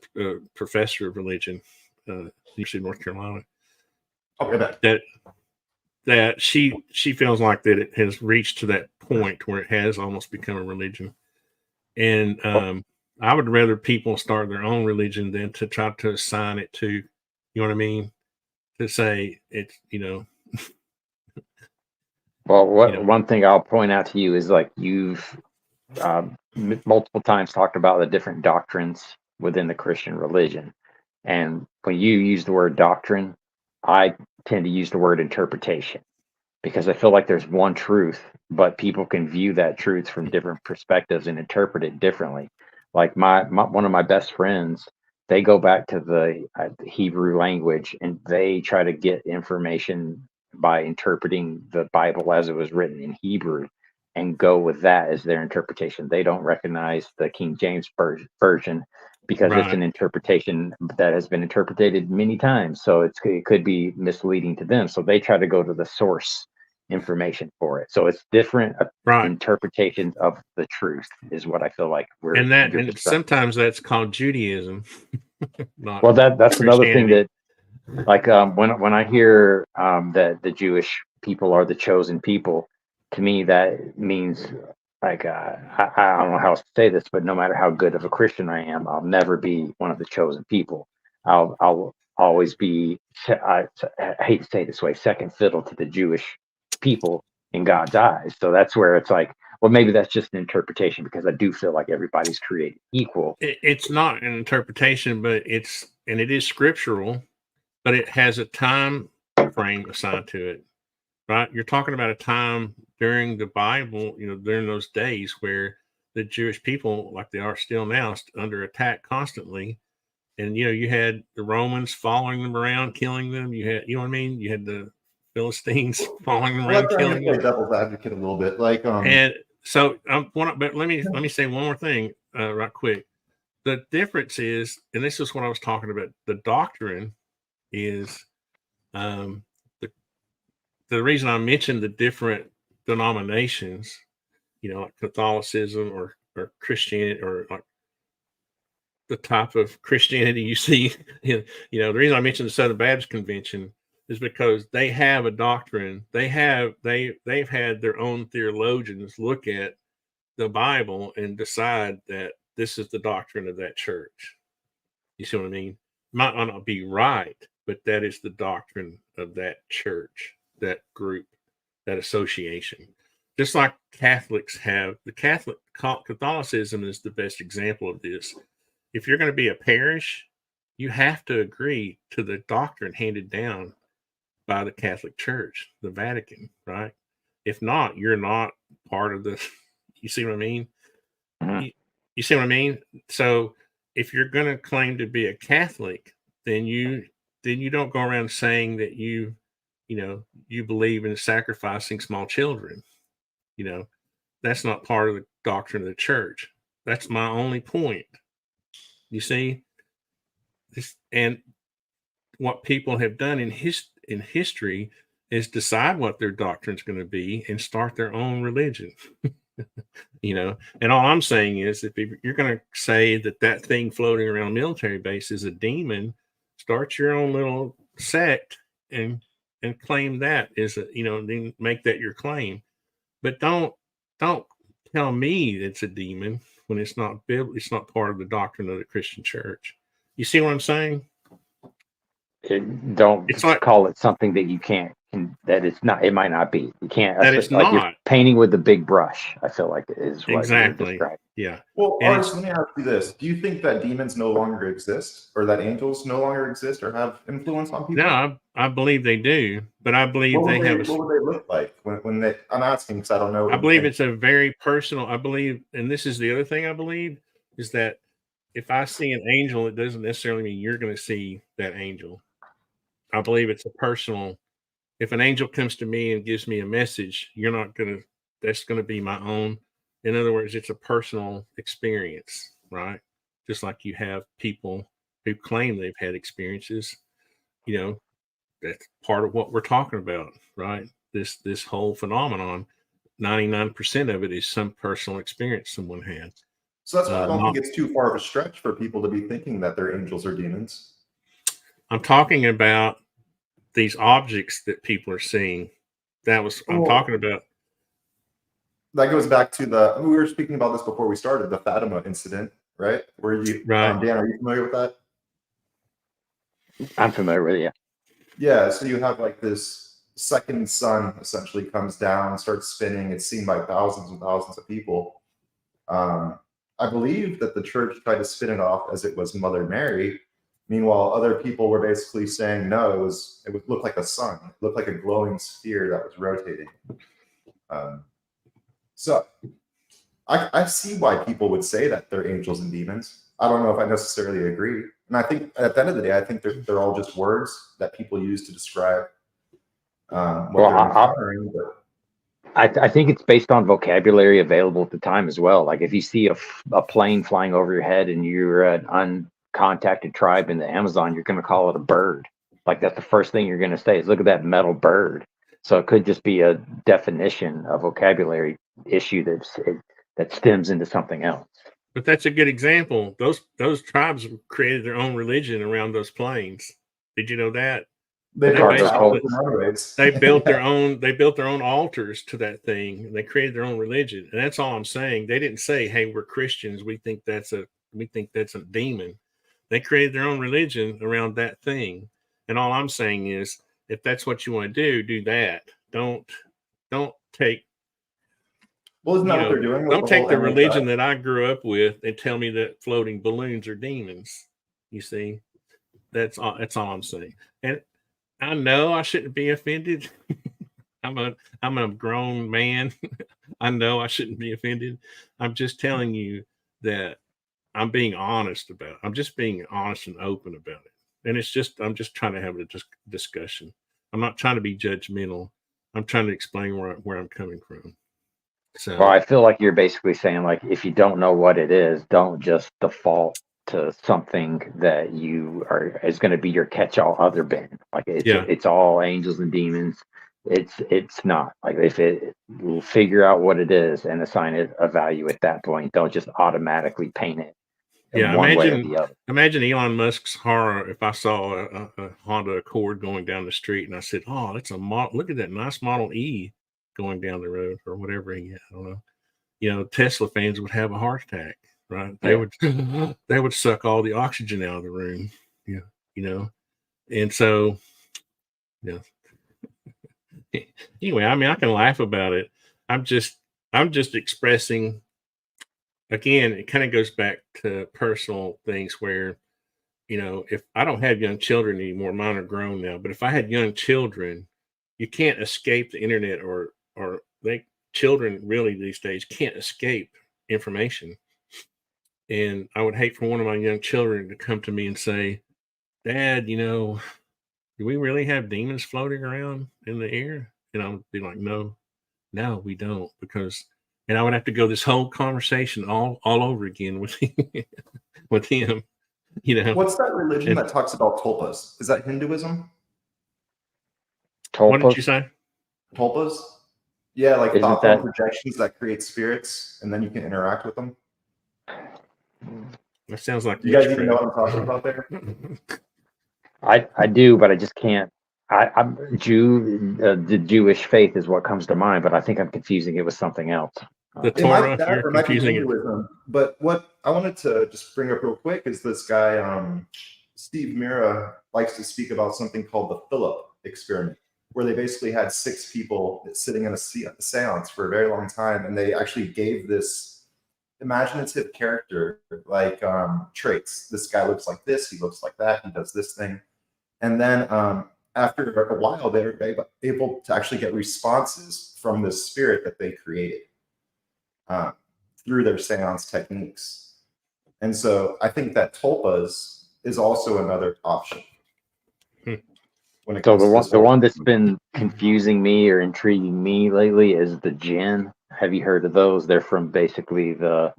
Speaker 2: professor of religion, University of North Carolina. That she feels like that it has reached to that point where it has almost become a religion. And I would rather people start their own religion than to try to assign it to, to say it's,
Speaker 3: Well, one thing I'll point out to you is, like, you've multiple times talked about the different doctrines within the Christian religion. And when you use the word doctrine, I tend to use the word interpretation, because I feel like there's one truth, but people can view that truth from different perspectives and interpret it differently. Like my one of my best friends, they go back to the Hebrew language and they try to get information by interpreting the Bible as it was written in Hebrew and go with that as their interpretation. They don't recognize the King James version because it's
Speaker 2: Right.
Speaker 3: an interpretation that has been interpreted many times. So it could be misleading to them. So they try to go to the source information for it. So it's different
Speaker 2: Right.
Speaker 3: interpretations of the truth is what I feel like
Speaker 2: And
Speaker 3: you're describing.
Speaker 2: sometimes that's called Judaism. Not
Speaker 3: Well, that's another thing
Speaker 2: Christianity.
Speaker 3: that, like, when I hear that the Jewish people are the chosen people, to me that means, like, I don't know how else to say this, but no matter how good of a Christian I am, I'll never be one of the chosen people. I'll always be, I hate to say it this way, second fiddle to the Jewish people in God's eyes. So that's where it's like, well, maybe that's just an interpretation, because I do feel like everybody's created equal.
Speaker 2: It's not an interpretation, but it is scriptural, but it has a time frame assigned to it, right? You're talking about a time during the Bible, during those days where the Jewish people, like they are still now, under attack constantly. And, you had the Romans following them around, killing them. You had, you know what I mean? You had the Philistines following them
Speaker 4: Well,
Speaker 2: around,
Speaker 4: I'm trying to
Speaker 2: killing
Speaker 4: play
Speaker 2: them.
Speaker 4: devil's advocate a little bit. Like,
Speaker 2: And so, but let me say one more thing, right quick. The difference is, and this is what I was talking about, the doctrine is, the reason I mentioned the different denominations, like Catholicism or Christianity, or like the type of Christianity you see, the reason I mentioned the Southern Baptist Convention is because they have a doctrine. They've had their own theologians look at the Bible and decide that this is the doctrine of that church. You see what I mean? Might not be right, but that is the doctrine of that church, that group, that association. Just like Catholics have, Catholicism is the best example of this. If you're going to be a parish, you have to agree to the doctrine handed down by the Catholic Church, the Vatican, right? If not, you're not part of the, you see what I mean?
Speaker 3: Mhm.
Speaker 2: You see what I mean? So if you're going to claim to be a Catholic, then you don't go around saying that you believe in sacrificing small children. That's not part of the doctrine of the church. That's my only point. You see, and what people have done in history is decide what their doctrine is going to be and start their own religion. And all I'm saying is, if you're going to say that thing floating around a military base is a demon, start your own little sect and claim that is then make that your claim. But don't tell me it's a demon when it's not it's not part of the doctrine of the Christian church. You see what I'm saying?
Speaker 3: Don't
Speaker 2: It's like
Speaker 3: call it something that you can't, that it's not, it might not be. You can't,
Speaker 2: that it's
Speaker 3: like, you're
Speaker 2: not.
Speaker 3: painting with the big brush, I feel like, is what you're
Speaker 2: Exactly.
Speaker 3: describing.
Speaker 2: Yeah.
Speaker 4: well,
Speaker 2: And
Speaker 4: Ars, let me ask you this: do you think that demons no longer exist, or that angels no longer exist, or have influence on people?
Speaker 2: No, I believe they do, but I believe
Speaker 4: What
Speaker 2: they
Speaker 4: would
Speaker 2: have
Speaker 4: what would they look like when they? I'm asking because I don't know.
Speaker 2: I believe it's a very personal. I believe, and this is the other thing I believe, is that if I see an angel, it doesn't necessarily mean you're going to see that angel. I believe it's a personal. If an angel comes to me and gives me a message, you're not going to. That's going to be my own. In other words, it's a personal experience, right? Just like you have people who claim they've had experiences. That's part of what we're talking about, right? This whole phenomenon. 99% of it is some personal experience someone had.
Speaker 4: So that's why I don't
Speaker 2: Not,
Speaker 4: think it's too far of a stretch for people to be thinking that they're angels or demons.
Speaker 2: I'm talking about these objects that people are seeing. I'm talking about.
Speaker 4: That goes back to we were speaking about this before we started, the Fatima incident, right? Where
Speaker 2: Right.
Speaker 4: Dan, are you familiar with that?
Speaker 3: I'm familiar with it,
Speaker 4: Yeah, so you have like this second sun essentially comes down, starts spinning. It's seen by thousands and thousands of people. I believe that the church tried to spin it off as it was Mother Mary, Meanwhile, other people were basically saying no. It would look like a sun. It looked like a glowing sphere that was rotating. So I see why people would say that they're angels and demons. I don't know if I necessarily agree. And I think at the end of the day, I think they're all just words that people use to describe what they're encountering. But
Speaker 3: I think it's based on vocabulary available at the time as well. Like if you see a plane flying over your head and you're an uncontacted tribe in the Amazon, you're going to call it a bird. Like that's the first thing you're going to say is look at that metal bird. So it could just be a definition, a vocabulary issue that stems into something else.
Speaker 2: But that's a good example. Those tribes created their own religion around those planes. Did you know that?
Speaker 4: They
Speaker 2: built their own. They built their own altars to that thing. And they created their own religion, and that's all I'm saying. They didn't say, "Hey, we're Christians. We think that's a demon." They created their own religion around that thing, and all I'm saying is, if that's what you want to do that. Don't take.
Speaker 4: Well, isn't that what they're doing?
Speaker 2: Don't take the religion that I grew up with and tell me that floating balloons are demons. You see, that's all I'm saying. And I know I shouldn't be offended. I'm a grown man. I know I shouldn't be offended. I'm just telling you that I'm being honest about it. I'm just being honest and open about it. And I'm just trying to have a discussion. I'm not trying to be judgmental. I'm trying to explain where I'm coming from. So,
Speaker 3: well, I feel like you're basically saying, like, if you don't know what it is, don't just default to something that is going to be your catch-all other bin. Like it's all angels and demons. It's not. Like if it figure out what it is and assign it a value at that point. Don't just automatically paint it one way or the other.
Speaker 2: Imagine Elon Musk's horror if I saw a Honda Accord going down the street and I said, "Oh, that's a look at that nice Model E going down the road," or whatever. I don't know. Tesla fans would have a heart attack, right? They would suck all the oxygen out of the room. Yeah. And so, yeah. Anyway, I mean, I can laugh about it. I'm just expressing. Again, it kind of goes back to personal things where, if I don't have young children anymore, mine are grown now. But if I had young children, you can't escape the internet, or children really these days can't escape information. And I would hate for one of my young children to come to me and say, "Dad, do we really have demons floating around in the air?" And I would be like, no, we don't, and I would have to go this whole conversation all over again with with him.
Speaker 4: What's that religion that talks about tulpas? Is that Hinduism?
Speaker 3: Tulpas?
Speaker 2: What did you say?
Speaker 4: Tulpas? Yeah, like thought projections that create spirits, and then you can interact with them.
Speaker 2: That sounds like
Speaker 4: you guys even know what I'm talking about there.
Speaker 3: I do, but I just can't. I'm Jew. The Jewish faith is what comes to mind, but I think I'm confusing it with something else.
Speaker 2: The Torah, you're confusing it.
Speaker 4: But what I wanted to just bring up real quick is this guy, Steve Mira, likes to speak about something called the Philip experiment, where they basically had 6 people sitting in a seance for a very long time, and they actually gave this imaginative character like traits. This guy looks like this, he looks like that, he does this thing, and then after a while, they were able to actually get responses from this spirit that they created through their seance techniques. And so I think that tulpas is also another option.
Speaker 3: So the one that's been confusing me or intriguing me lately is the jinn. Have you heard of those? They're from basically I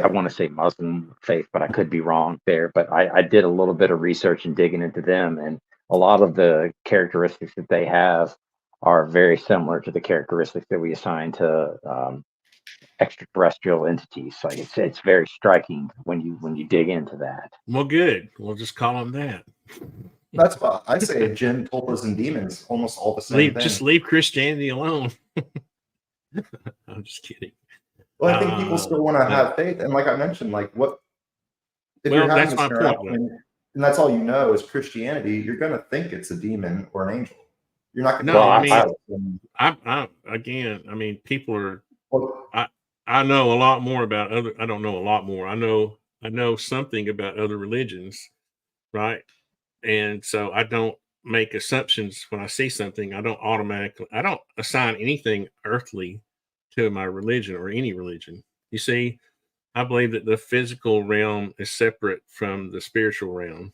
Speaker 3: want to say Muslim faith, but I could be wrong there. But I did a little bit of research and digging into them, and a lot of the characteristics that they have are very similar to the characteristics that we assign to extraterrestrial entities. Like it's very striking when you dig into that.
Speaker 2: Well, good. We'll just call them that.
Speaker 4: That's what I say. Jinn, tulpas, and demons, almost all the same thing.
Speaker 2: Just leave Christianity alone. I'm just kidding.
Speaker 4: Well, I think people still want to have faith, and like I mentioned, like what? If you're having
Speaker 2: that's my point.
Speaker 4: And that's all you know is Christianity, you're going to think it's a demon or an angel. You're not going to.
Speaker 2: I mean, people are. I know a lot more about other. I don't know a lot more. I know something about other religions, right? And so I don't make assumptions when I see something. I don't assign anything earthly to my religion or any religion. You see, I believe that the physical realm is separate from the spiritual realm.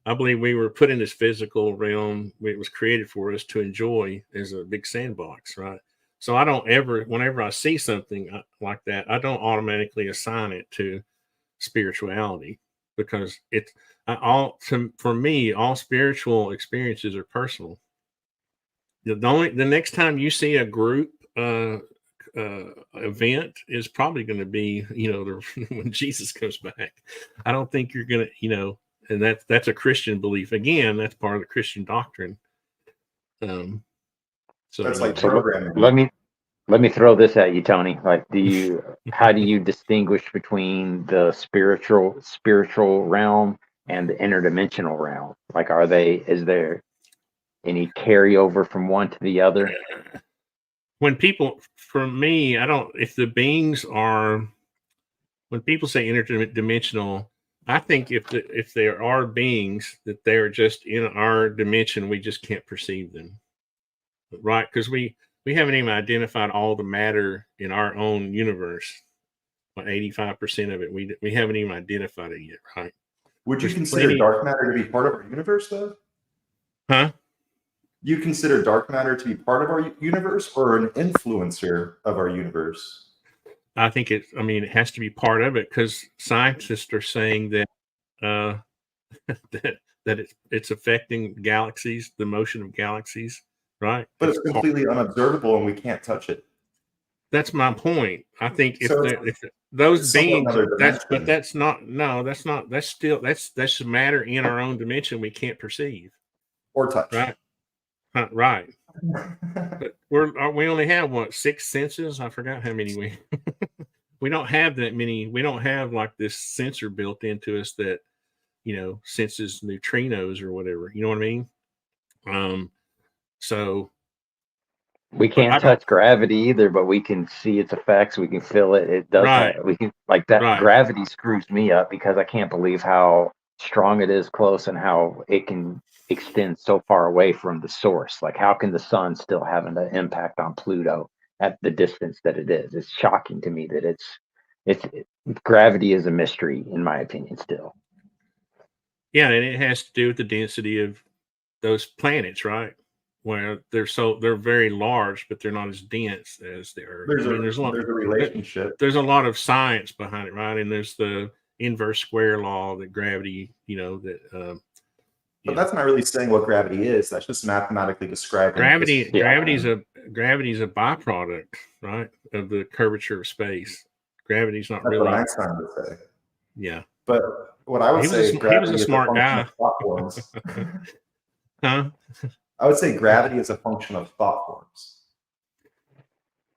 Speaker 2: I believe we were put in this physical realm. It was created for us to enjoy as a big sandbox, right? So I don't ever, whenever I see something like that, I don't automatically assign it to spirituality, because for me, all spiritual experiences are personal. The next time you see a group event is probably going to be, when Jesus comes back. I don't think you're going to, and that's a Christian belief. Again, that's part of the Christian doctrine. So
Speaker 4: That's like
Speaker 3: So
Speaker 4: programming.
Speaker 3: let me throw this at you, Tony. Like, how do you distinguish between the spiritual realm and the interdimensional realm? Like, is there any carryover from one to the other?
Speaker 2: For me, I don't, if the beings are, when people say interdimensional, I think if there are beings that they're just in our dimension, we just can't perceive them, right? Because we haven't even identified all the matter in our own universe. 85% of it, we haven't even identified it yet, right?
Speaker 4: Would you
Speaker 2: There's
Speaker 4: consider
Speaker 2: plenty.
Speaker 4: dark matter to be part of our universe, though?
Speaker 2: Huh?
Speaker 4: You consider dark matter to be part of our universe or an influencer of our universe?
Speaker 2: I think it has to be part of it, because scientists are saying that that it's affecting galaxies, the motion of galaxies, right?
Speaker 4: But it's completely unobservable and we can't touch it.
Speaker 2: That's my point. I think if
Speaker 4: So
Speaker 2: those
Speaker 4: it's somewhat
Speaker 2: beings,
Speaker 4: another dimension.
Speaker 2: that's matter in our own dimension we can't perceive,
Speaker 4: Or touch.
Speaker 2: right? Right. But we only have what, 6 senses? I forgot how many we don't have that many. We don't have like this sensor built into us that senses neutrinos or whatever. You know what I mean? So
Speaker 3: We
Speaker 2: but I
Speaker 3: can't
Speaker 2: don't.
Speaker 3: touch gravity either, but we can see its effects. We can feel it. It does
Speaker 2: Right.
Speaker 3: have. We can, like that.
Speaker 2: Right.
Speaker 3: Gravity screws me up because I can't believe how strong it is close and how it can extend so far away from the source. Like, how can the sun still have an impact on Pluto at the distance that it is? It's shocking to me that gravity is a mystery, in my opinion, still.
Speaker 2: Yeah, and it has to do with the density of those planets, right? Where they're very large, but they're not as dense as the Earth.
Speaker 4: There's a relationship.
Speaker 2: There's a lot of science behind it, right? And there's the inverse square law that gravity,
Speaker 4: But that's not really saying what gravity is. That's just mathematically describing
Speaker 2: gravity is a byproduct, right, of the curvature of space. Gravity's not really
Speaker 4: what Einstein would say.
Speaker 2: Yeah.
Speaker 4: But what I would say,
Speaker 2: he was a smart guy.
Speaker 4: Of thought forms.
Speaker 2: Huh?
Speaker 4: I would say gravity is a function of thought forms.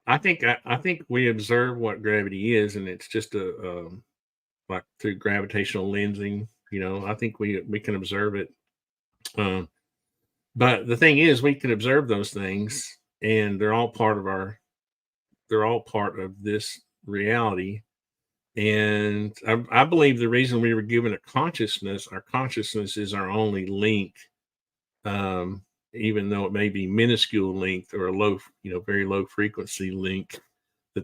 Speaker 2: I think we observe what gravity is, and it's just like through gravitational lensing. I think we can observe it. But the thing is, we can observe those things, and they're all part of this reality. And I believe the reason we were given our consciousness is our only link, even though it may be minuscule link or a low, very low frequency link,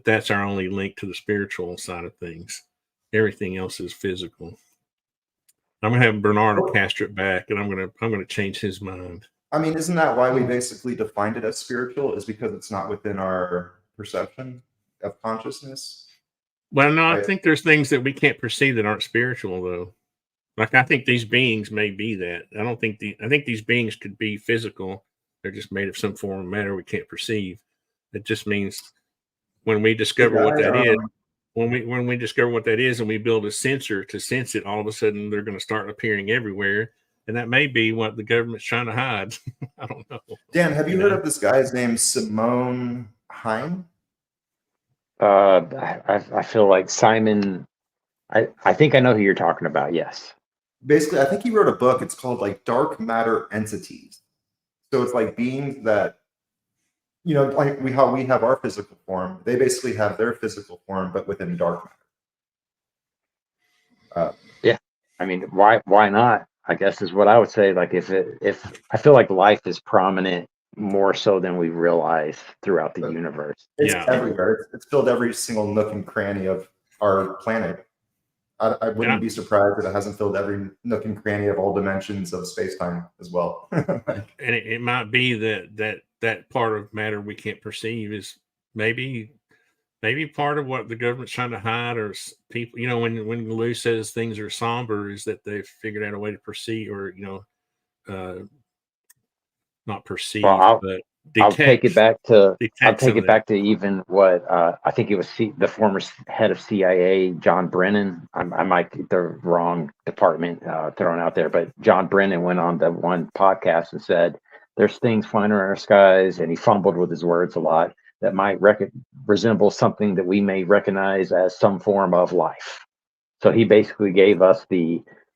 Speaker 2: that's our only link to the spiritual side of things. Everything else is physical. I'm gonna have Bernardo cast it back, and I'm gonna change his mind.
Speaker 4: I mean, isn't that why we basically defined it as spiritual? Is because it's not within our perception of consciousness?
Speaker 2: Well, no, I think there's things that we can't perceive that aren't spiritual, though. Like, I think these beings may be that. I think these beings could be physical. They're just made of some form of matter we can't perceive. It just means when we discover what that is, when we discover what that is, and we build a sensor to sense it, all of a sudden they're going to start appearing everywhere. And that may be what the government's trying to hide. I don't know.
Speaker 4: Dan, have you heard of this guy's name, Simone Hein?
Speaker 3: I feel like Simon. I think I know who you're talking about. Yes.
Speaker 4: Basically, I think he wrote a book. It's called like Dark Matter Entities. So it's like beings that, like how we have our physical form. They basically have their physical form, but within dark matter.
Speaker 3: Yeah. I mean, why not? I guess is what I would say. Like if I feel like life is prominent more so than we realize throughout the
Speaker 4: But
Speaker 3: universe.
Speaker 4: it's
Speaker 2: Yeah.
Speaker 4: everywhere. It's filled every single nook and cranny of our planet. I wouldn't be surprised if it hasn't filled every nook and cranny of all dimensions of space-time as well.
Speaker 2: And it might be that part of matter we can't perceive is maybe part of what the government's trying to hide, or people, when Lou says things are somber, is that they've figured out a way to perceive, or not perceive,
Speaker 3: Well,
Speaker 2: but
Speaker 3: I'll take it back to even what I think it was the former head of CIA, John Brennan. I might get the wrong department thrown out there, but John Brennan went on the one podcast and said there's things flying around our skies, and he fumbled with his words a lot, that might resemble something that we may recognize as some form of life. So he basically gave us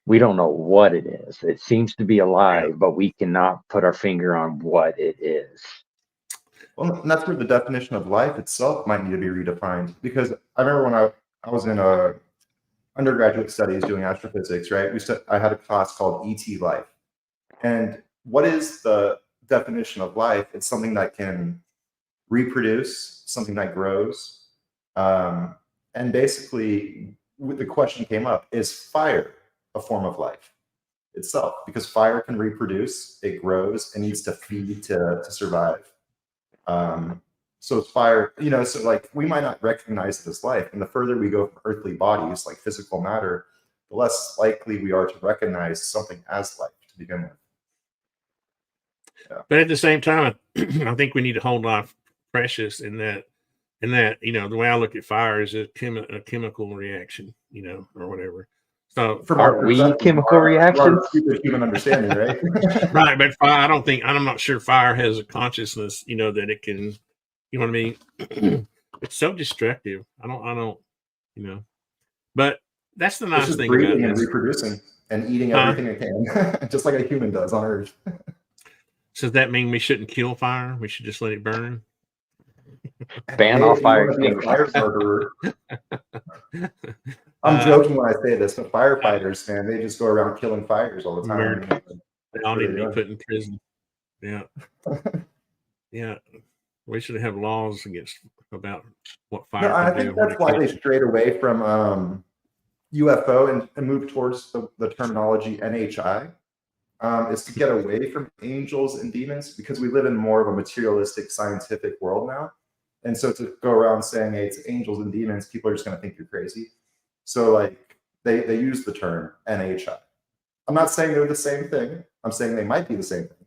Speaker 3: we don't know what it is. It seems to be alive, but we cannot put our finger on what it is.
Speaker 4: Well, and that's where the definition of life itself might need to be redefined. Because I remember when I was in undergraduate studies doing astrophysics, right? I had a class called ET life. And what is the definition of life? It's something that can reproduce, something that grows. And basically, the question came up, is fire a form of life itself? Because fire can reproduce, it grows, and needs to feed to survive. So it's fire, so like we might not recognize it as life. And the further we go from earthly bodies, like physical matter, the less likely we are to recognize something as life to begin with. Yeah.
Speaker 2: But at the same time, I think we need to hold life precious in that, the way I look at fire is a chemical reaction, or whatever. So
Speaker 3: are we chemical reactions?
Speaker 4: Human understanding, right?
Speaker 2: Right, but fire, I'm not sure fire has a consciousness, that it can, you know what I mean? It's so destructive. I don't, but that's the nice thing about
Speaker 4: breathing and reproducing and eating everything it can, just like a human does on Earth.
Speaker 2: So does that mean we shouldn't kill fire? We should just let it burn?
Speaker 3: Ban all fire extinguishers.
Speaker 4: I'm joking when I say this, but firefighters, man, they just go around killing fires all the time.
Speaker 2: They all need to be put in prison. Yeah. Yeah. We should have laws about what fire
Speaker 4: I
Speaker 2: can do.
Speaker 4: think that's why they strayed away from UFO and moved towards the terminology NHI. Is to get away from angels and demons, because we live in more of a materialistic scientific world now. And so to go around saying, hey, it's angels and demons, people are just going to think you're crazy. So like they use the term NHI. I'm not saying they're the same thing. I'm saying they might be the same thing.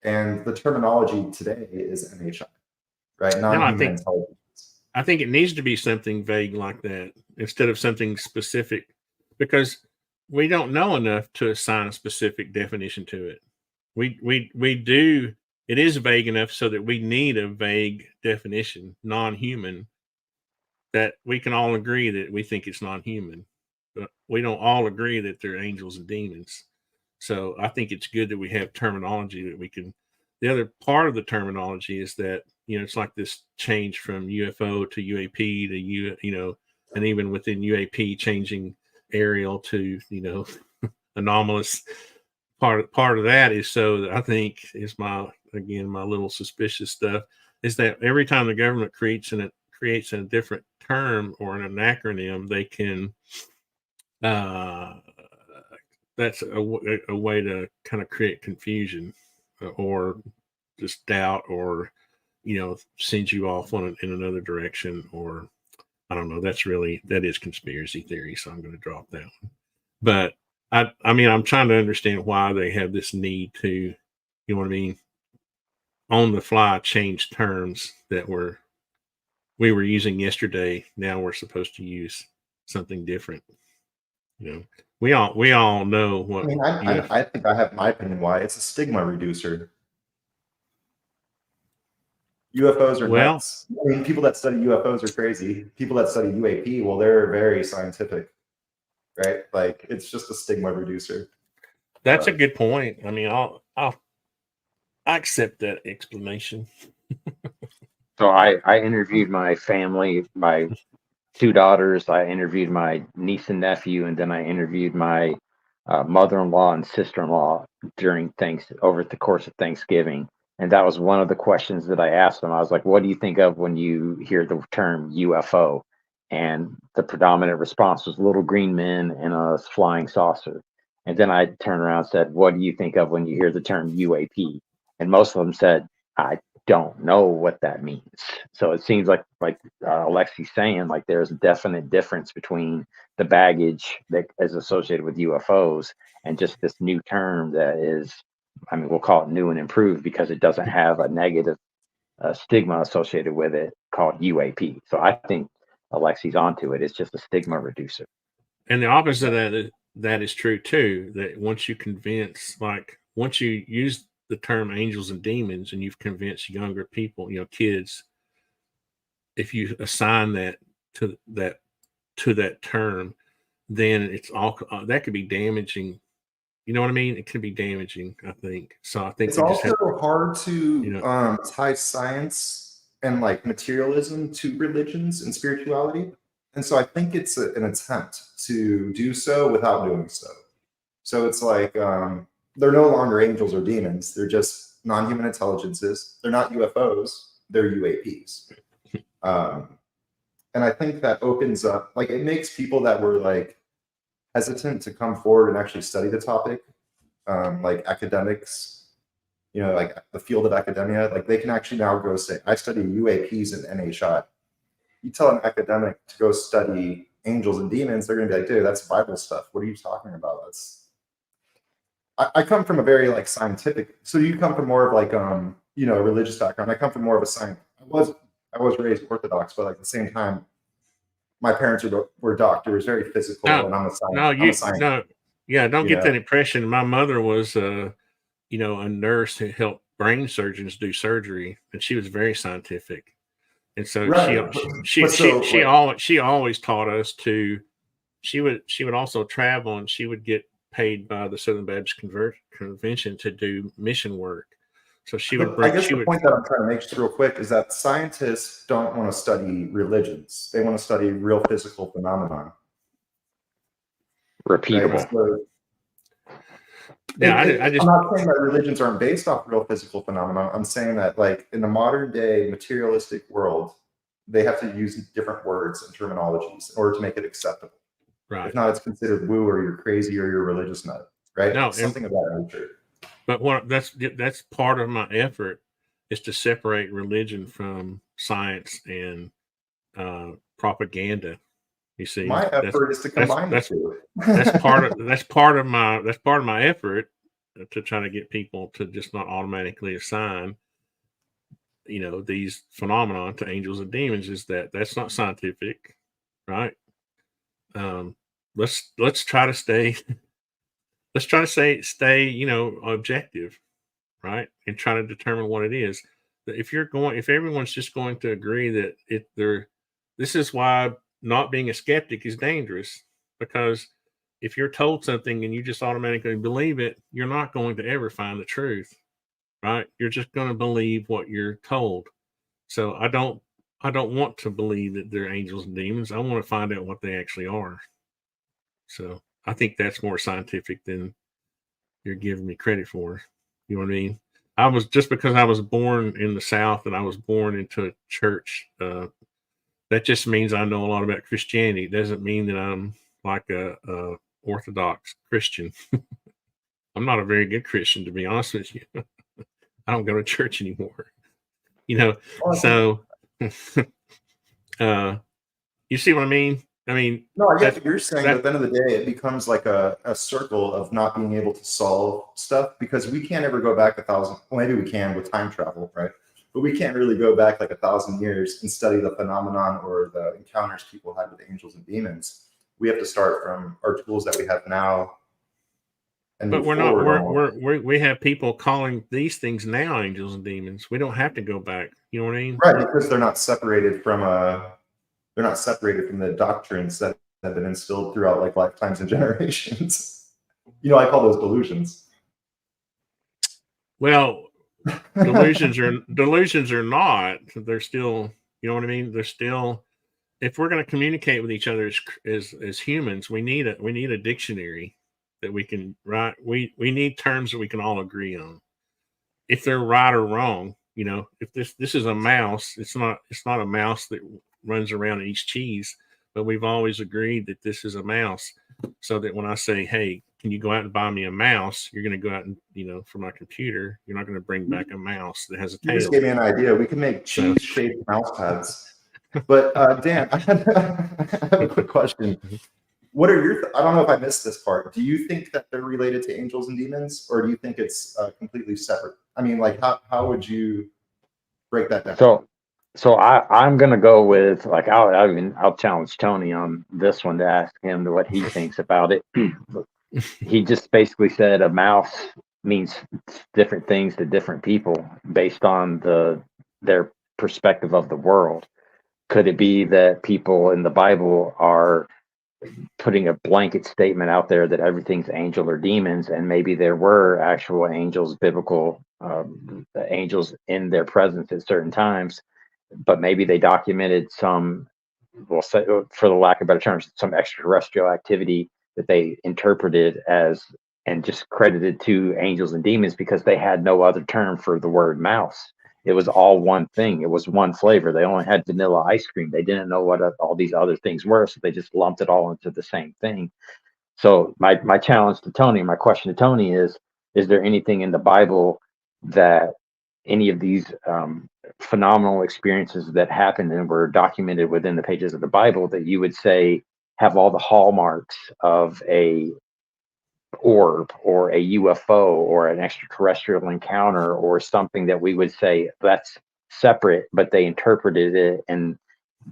Speaker 4: And the terminology today is NHI, right? Non-human intelligence.
Speaker 2: I think it needs to be something vague like that instead of something specific, because we don't know enough to assign a specific definition to it. We do. It is vague enough so that we need a vague definition, non-human, that we can all agree that we think it's non-human, but we don't all agree that they're angels and demons. So I think it's good that we have terminology that we can. The other part of the terminology is that, it's like this change from UFO to UAP to and even within UAP changing aerial to, anomalous. Part of that is so that I think is my little suspicious stuff is that every time the government creates a different term or an acronym, they can that's a way to kind of create confusion or just doubt, or send you off in another direction, or I don't know. That is conspiracy theory, so I'm going to drop that one. But I mean, I'm trying to understand why they have this need to, you know what I mean, on the fly change terms that we were using yesterday. Now we're supposed to use something different. We all know what.
Speaker 4: I mean, I think I have my opinion why. It's a stigma reducer. UFOs are nuts. I mean, people that study UFOs are crazy. People that study UAP, well, they're very scientific, right? Like, it's just a stigma reducer.
Speaker 2: That's a good point. I mean, I accept that explanation.
Speaker 3: So I interviewed my family, my 2 daughters. I interviewed my niece and nephew, and then I interviewed my mother-in-law and sister-in-law over the course of Thanksgiving, and that was one of the questions that I asked them. I was like, "What do you think of when you hear the term UFO?" And the predominant response was little green men and a flying saucer. And then I turned around and said, "What do you think of when you hear the term UAP?" And most of them said, "I don't know what that means." So it seems like Alexei's saying, like there's a definite difference between the baggage that is associated with UFOs and just this new term that is, I mean, we'll call it new and improved because it doesn't have a negative stigma associated with it called UAP. So I think Alexei's onto it. It's just a stigma reducer.
Speaker 2: And the opposite of that is true too. That once you use the term angels and demons, and you've convinced younger people, kids, if you assign that to that term, then it's all that could be damaging. You know what I mean? It could be damaging, I think. So I think
Speaker 4: it's also hard to tie science and like materialism to religions and spirituality. And so I think it's an attempt to do so without doing so. So it's like they're no longer angels or demons. They're just non-human intelligences. They're not UFOs. They're UAPs. And I think that opens up, like it makes people that were like hesitant to come forward and actually study the topic, like academics, like the field of academia, like they can actually now go say, I study UAPs and NHI. You tell an academic to go study angels and demons, they're going to be like, dude, that's Bible stuff. What are you talking about? I come from a very like scientific. So you come from more of like a religious background. I come from more of a science. I was raised Orthodox, but like at the same time, my parents were doctors, very physical, and I'm a scientist.
Speaker 2: Don't get that impression. My mother was a nurse who helped brain surgeons do surgery, and she was very scientific. And so she always taught us to. She would also travel, and she would get paid by the Southern Baptist Convention to do mission work. So she would bring.
Speaker 4: I guess the point that I'm trying to make just real quick is that scientists don't want to study religions; they want to study real physical phenomenon.
Speaker 3: Repeatable.
Speaker 4: Right? So, I'm not saying that religions aren't based off real physical phenomena. I'm saying that, like, in the modern day materialistic world, they have to use different words and terminologies in order to make it acceptable.
Speaker 2: Right.
Speaker 4: If not, it's considered woo, or you're crazy, or you're a religious nut. Right?
Speaker 2: No,
Speaker 4: something of that nature.
Speaker 2: But that's part of my effort is to separate religion from science and propaganda. You see,
Speaker 4: my effort is to combine the two.
Speaker 2: that's part of my effort to try to get people to just not automatically assign these phenomena to angels and demons. Is that's not scientific, right? Let's try to stay objective, right, and try to determine what it is. If everyone's just going to agree that this is why not being a skeptic is dangerous, because if you're told something and you just automatically believe it, you're not going to ever find the truth, right? You're just going to believe what you're told. So I don't want to believe that they're angels and demons. I want to find out what they actually are. So I think that's more scientific than you're giving me credit for. You know what I mean? Because I was born in the South and I was born into a church, that just means I know a lot about Christianity. It doesn't mean that I'm like a Orthodox Christian. I'm not a very good Christian, to be honest with you. I don't go to church anymore. So you see what I mean?
Speaker 4: No, I get what you're saying, but at the end of the day, it becomes like a circle of not being able to solve stuff, because we can't ever go back 1,000. Well, maybe we can with time travel, right? But we can't really go back like 1,000 years and study the phenomenon or the encounters people had with angels and demons. We have to start from our tools that we have now.
Speaker 2: But we have people calling these things now angels and demons. We don't have to go back. You know what I mean?
Speaker 4: Right, because they're not separated from the doctrines that have been instilled throughout like lifetimes and generations. I call those delusions.
Speaker 2: Well, delusions are not. They're still, you know what I mean? They're still. If we're going to communicate with each other as humans, we need a dictionary that we can we need terms that we can all agree on. If they're right or wrong, if this is a mouse, it's not a mouse that runs around and eats cheese, but we've always agreed that this is a mouse. So that when I say, hey, can you go out and buy me a mouse? You're going to go out and, for my computer, you're not going to bring back a mouse that has a tail.
Speaker 4: You just gave me an idea. We can make cheese-shaped mouse pads. But Dan, I have a quick question. What are your? I don't know if I missed this part. Do you think that they're related to angels and demons, or do you think it's completely separate? I mean, like, how would you break that down?
Speaker 3: So I'm gonna go with, like, I'll challenge Tony on this one to ask him what he thinks about it. He just basically said a mouse means different things to different people based on their perspective of the world. Could it be that people in the Bible are putting a blanket statement out there that everything's angel or demons, and maybe there were actual angels, biblical angels in their presence at certain times, but maybe they documented some, we'll say, for the lack of better terms, some extraterrestrial activity that they interpreted as and just credited to angels and demons because they had no other term for the word mouse. It was all one thing. It was one flavor. They only had vanilla ice cream. They didn't know what all these other things were, so they just lumped it all into the same thing. So my challenge to Tony, my question to Tony is there anything in the Bible that any of these phenomenal experiences that happened and were documented within the pages of the Bible that you would say have all the hallmarks of a orb or a UFO or an extraterrestrial encounter or something that we would say that's separate, but they interpreted it and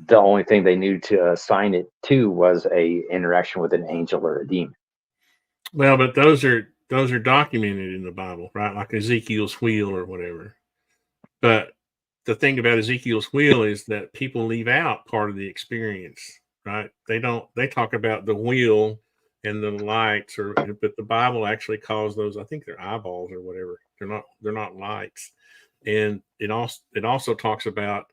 Speaker 3: the only thing they knew to assign it to was a interaction with an angel or a demon?
Speaker 2: Well, but those are documented in the Bible, right? Like Ezekiel's wheel or whatever. But the thing about Ezekiel's wheel is that people leave out part of the experience, right? They talk about the wheel and the lights, but the Bible actually calls those, I think they're eyeballs or whatever. They're not lights. And it also talks about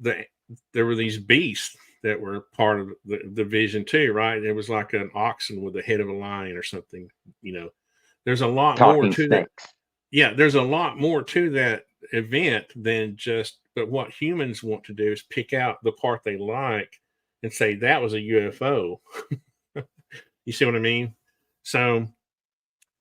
Speaker 2: there were these beasts that were part of the vision too, right? It was like an oxen with the head of a lion or something. There's a lot more to that. Yeah, there's a lot more to that event than but what humans want to do is pick out the part they like and say that was a UFO. You see what I mean? So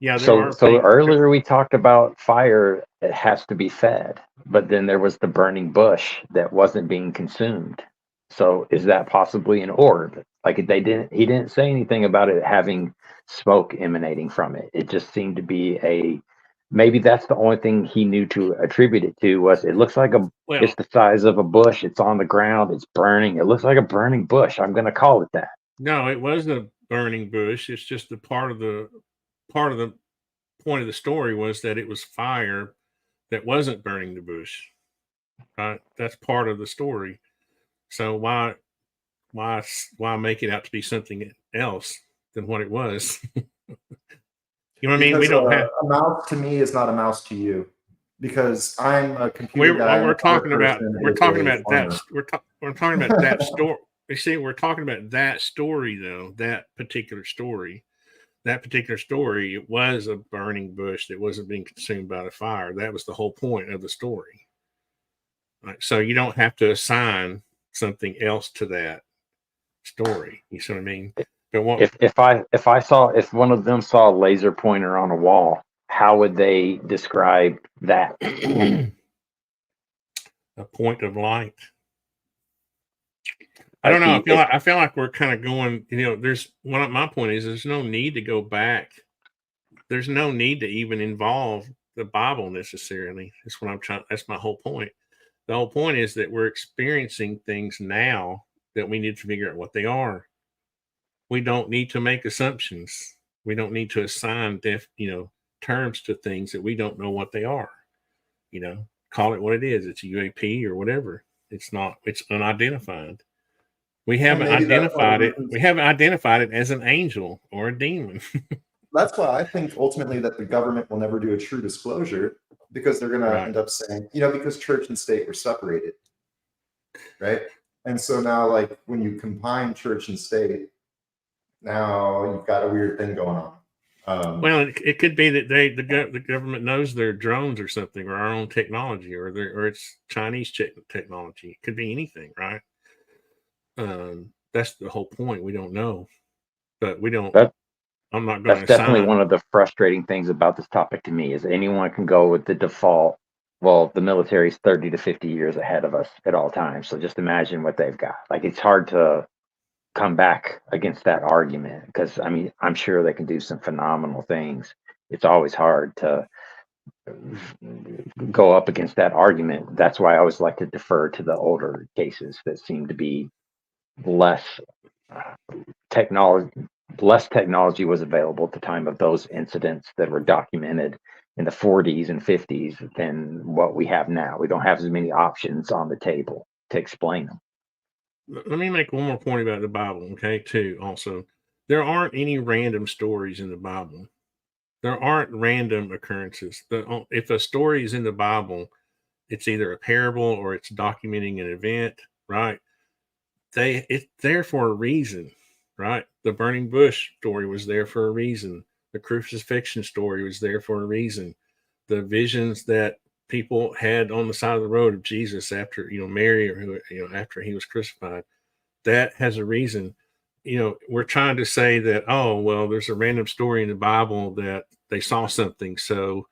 Speaker 2: yeah,
Speaker 3: so earlier we talked about fire. It has to be fed, but then there was the burning bush that wasn't being consumed. So is that possibly an orb? Like he didn't say anything about it having smoke emanating from it. It just seemed to be maybe that's the only thing he knew to attribute it to was it looks like it's the size of a bush. It's on the ground. It's burning. It looks like a burning bush. I'm going to call it that.
Speaker 2: No, it wasn't a burning bush. It's just part of the point of the story was that it was fire that wasn't burning the bush. Right? That's part of the story. So why make it out to be something else than what it was? You know what I mean? We don't have
Speaker 4: a mouse to me is not a mouse to you because I'm a computer guy.
Speaker 2: We're talking about that story. You see, we're talking about that story though. That particular story, it was a burning bush that wasn't being consumed by the fire. That was the whole point of the story. Right? So you don't have to assign something else to that story. You see what I mean? But
Speaker 3: if one of them saw a laser pointer on a wall, how would they describe that?
Speaker 2: A point of light. I don't know. I feel like we're kind of going. There's one of my point is there's no need to go back. There's no need to even involve the Bible necessarily. That's what I'm trying. That's my whole point. The whole point is that we're experiencing things now that we need to figure out what they are. We don't need to make assumptions. We don't need to assign terms to things that we don't know what they are. Call it what it is. It's a UAP or whatever. It's not. It's unidentified. We haven't identified it. We haven't identified it as an angel or a demon.
Speaker 4: That's why I think ultimately that the government will never do a true disclosure because they're going to end up saying, because church and state were separated, right? And so now, like when you combine church and state, now you've got a weird thing going
Speaker 2: Well, it could be that the government knows their drones or something, or our own technology, or it's Chinese technology. It could be anything, right? That's the whole point. We don't know, but we don't.
Speaker 3: That
Speaker 2: I'm not going
Speaker 3: that's
Speaker 2: to
Speaker 3: definitely
Speaker 2: assign.
Speaker 3: one of the frustrating things about this topic to me is anyone can go with the default. Well, the military is 30 to 50 years ahead of us at all times. So just imagine what they've got. Like it's hard to come back against that argument because I mean I'm sure they can do some phenomenal things. It's always hard to go up against that argument. That's why I always like to defer to the older cases that seem to be less technology less technology was available at the time of those incidents that were documented in the 40s and 50s than what we have now. We don't have as many options on the table to explain them.
Speaker 2: Let me make one more point about the Bible, okay? Too. Also, there aren't any random stories in the Bible. There aren't random occurrences. If a story is in the Bible, it's either a parable or it's documenting an event, right? It's there for a reason, right? The burning bush story was there for a reason. The crucifixion story was there for a reason. The visions that people had on the side of the road of Jesus after, Mary, or who, after he was crucified, that has a reason. We're trying to say that, oh, well, there's a random story in the Bible that they saw something, so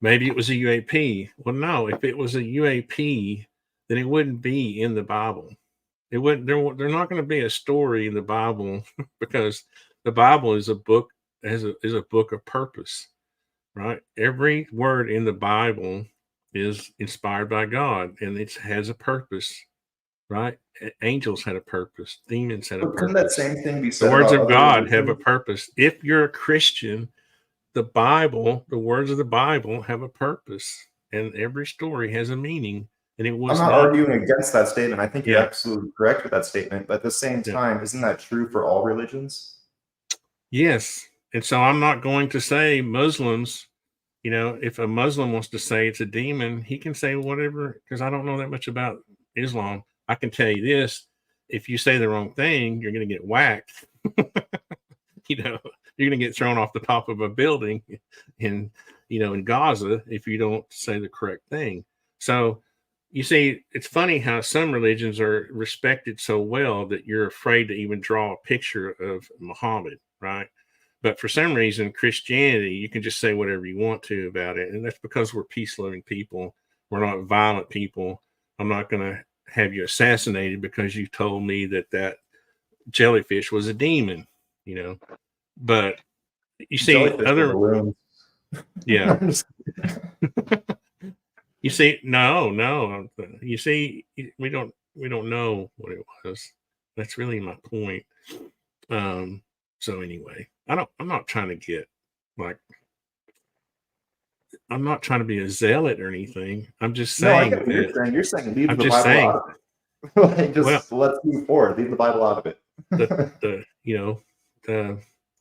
Speaker 2: maybe it was a UAP. Well, no, if it was a UAP, then it wouldn't be in the Bible. It wouldn't. There's not going to be a story in the Bible because the Bible is a book, is a book of purpose, right? Every word in the Bible is inspired by God, and it has a purpose, right? Angels had a purpose. Demons had a
Speaker 4: But couldn't that
Speaker 2: purpose.
Speaker 4: same thing be
Speaker 2: The
Speaker 4: said
Speaker 2: words
Speaker 4: about
Speaker 2: of
Speaker 4: other
Speaker 2: God have a
Speaker 4: religions?
Speaker 2: purpose. If you're a Christian, the Bible, the words of the Bible have a purpose, and every story has a meaning. And it
Speaker 4: I'm
Speaker 2: was
Speaker 4: not
Speaker 2: not,
Speaker 4: arguing against that statement. I think you're
Speaker 2: yeah,
Speaker 4: absolutely correct with that statement. But at the same
Speaker 2: yeah,
Speaker 4: time, isn't that true for all religions?
Speaker 2: yes. And so I'm not going to say Muslims, if a Muslim wants to say it's a demon, he can say whatever, because I don't know that much about Islam. I can tell you this: if you say the wrong thing, you're going to get whacked. You're going to get thrown off the top of a building in Gaza if you don't say the correct thing. So you see, it's funny how some religions are respected so well that you're afraid to even draw a picture of Muhammad, right? But for some reason, Christianity, you can just say whatever you want to about it. And that's because we're peace-loving people. We're not violent people. I'm not going to have you assassinated because you told me that jellyfish was a demon, But you see
Speaker 4: Jellyfish were balloons.
Speaker 2: yeah. You see, no. You see, we don't know what it was. That's really my point. So anyway, I'm not trying to get like, I'm not trying to be a zealot or anything. I'm just
Speaker 4: No, I
Speaker 2: saying
Speaker 4: get what you're
Speaker 2: that
Speaker 4: saying. You're saying leave
Speaker 2: I'm
Speaker 4: the
Speaker 2: just
Speaker 4: Bible
Speaker 2: saying,
Speaker 4: out of it. Like,
Speaker 2: well,
Speaker 4: just let's move forward. Leave the Bible out of it.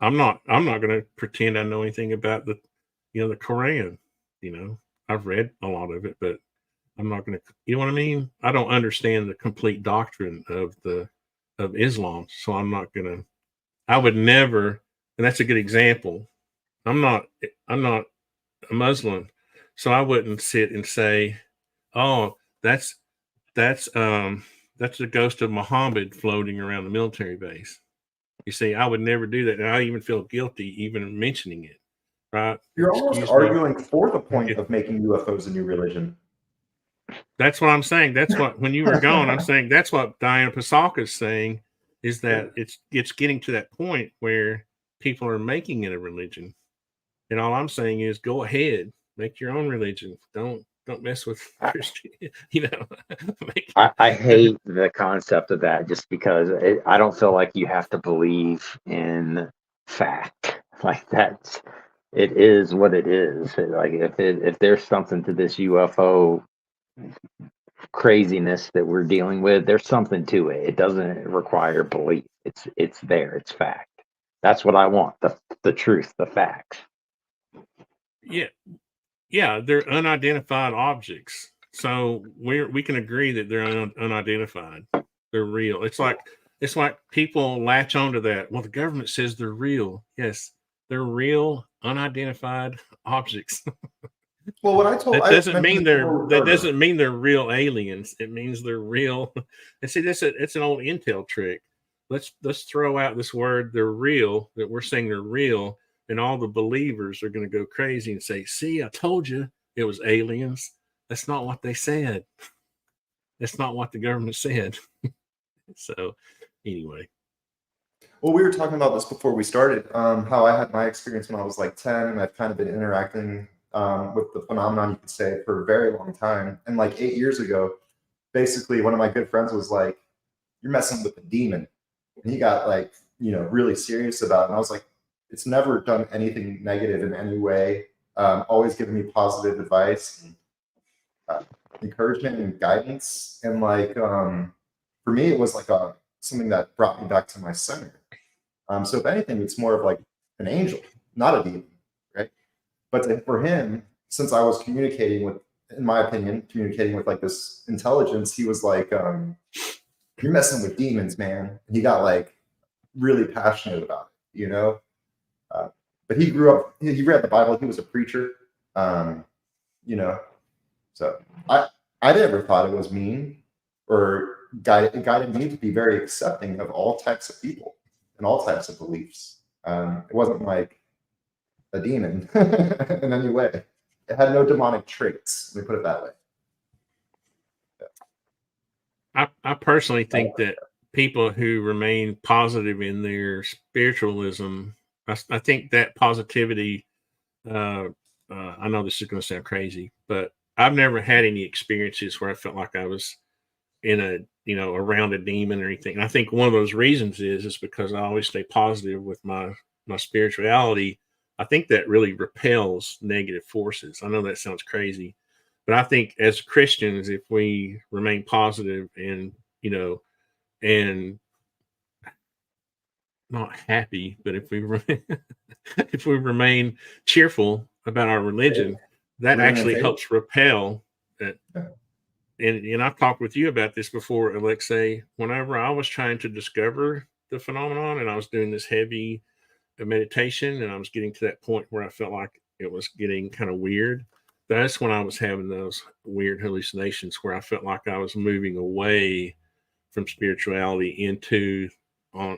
Speaker 2: I'm not going to pretend I know anything about the Quran. I've read a lot of it, but I'm not going to, you know what I mean? I don't understand the complete doctrine of Islam. So I'm not going to, I would never, and that's a good example. I'm not a Muslim. So I wouldn't sit and say, oh, that's the ghost of Muhammad floating around the military base. You see, I would never do that. And I even feel guilty even mentioning it. Right?
Speaker 4: You're almost
Speaker 2: Excuse me.
Speaker 4: arguing for the point of making UFOs a new religion.
Speaker 2: That's what I'm saying. That's what, when you were gone, I'm saying that's what Diana Pasalka is saying, is that it's getting to that point where people are making it a religion. And all I'm saying is go ahead, make your own religion. Don't mess with Christian,
Speaker 3: I hate the concept of that just because I don't feel like you have to believe in fact. Like it is what it is. Like if there's something to this UFO craziness that we're dealing with, there's something to it. It doesn't require belief. It's there. It's fact. That's what I want. The truth, the facts.
Speaker 2: Yeah, they're unidentified objects. So we can agree that they're unidentified. They're real. It's like people latch onto that. Well, the government says they're real. Yes, they're real unidentified objects.
Speaker 4: Well, what I told
Speaker 2: That
Speaker 4: I
Speaker 2: doesn't
Speaker 4: mentioned
Speaker 2: mean
Speaker 4: this before we started.
Speaker 2: doesn't mean they're real aliens. It means they're real. And see, it's an old intel trick. Let's throw out this word they're real, that we're saying they're real, and all the believers are going to go crazy and say, "See, I told you it was aliens." That's not what they said. That's not what the government said. So, anyway.
Speaker 4: Well, we were talking about this before we started, how I had my experience when I was like 10, and I've kind of been interacting with the phenomenon, you could say, for a very long time. And like 8 years ago, basically, one of my good friends was like, "You're messing with a demon." And he got like, really serious about it. And I was like, it's never done anything negative in any way. Always given me positive advice, encouragement, and guidance. And like, for me, it was like something that brought me back to my center. So if anything, it's more of like an angel, not a demon, right? But for him, since I was communicating with, in my opinion, communicating with like this intelligence, he was like, "You're messing with demons, man." And he got like really passionate about it, But he grew up, he read the Bible, he was a preacher, you know. So I never thought it was mean or guided me to be very accepting of all types of people and all types of beliefs. It wasn't like a demon in any way. It had no demonic traits. Let me put it that way.
Speaker 2: I personally think that people who remain positive in their spiritualism, I think that positivity, I know this is going to sound crazy, but I've never had any experiences where I felt like I was in a, around a demon or anything. And I think one of those reasons is because I always stay positive with my spirituality. I think that really repels negative forces. I know that sounds crazy, but I think as Christians, if we remain positive and, and not happy, but if we if we remain cheerful about our religion, that actually helps repel that. And I've talked with you about this before, Alexei. Whenever I was trying to discover the phenomenon and I was doing this heavy meditation and I was getting to that point where I felt like it was getting kind of weird, that's when I was having those weird hallucinations where I felt like I was moving away from spirituality into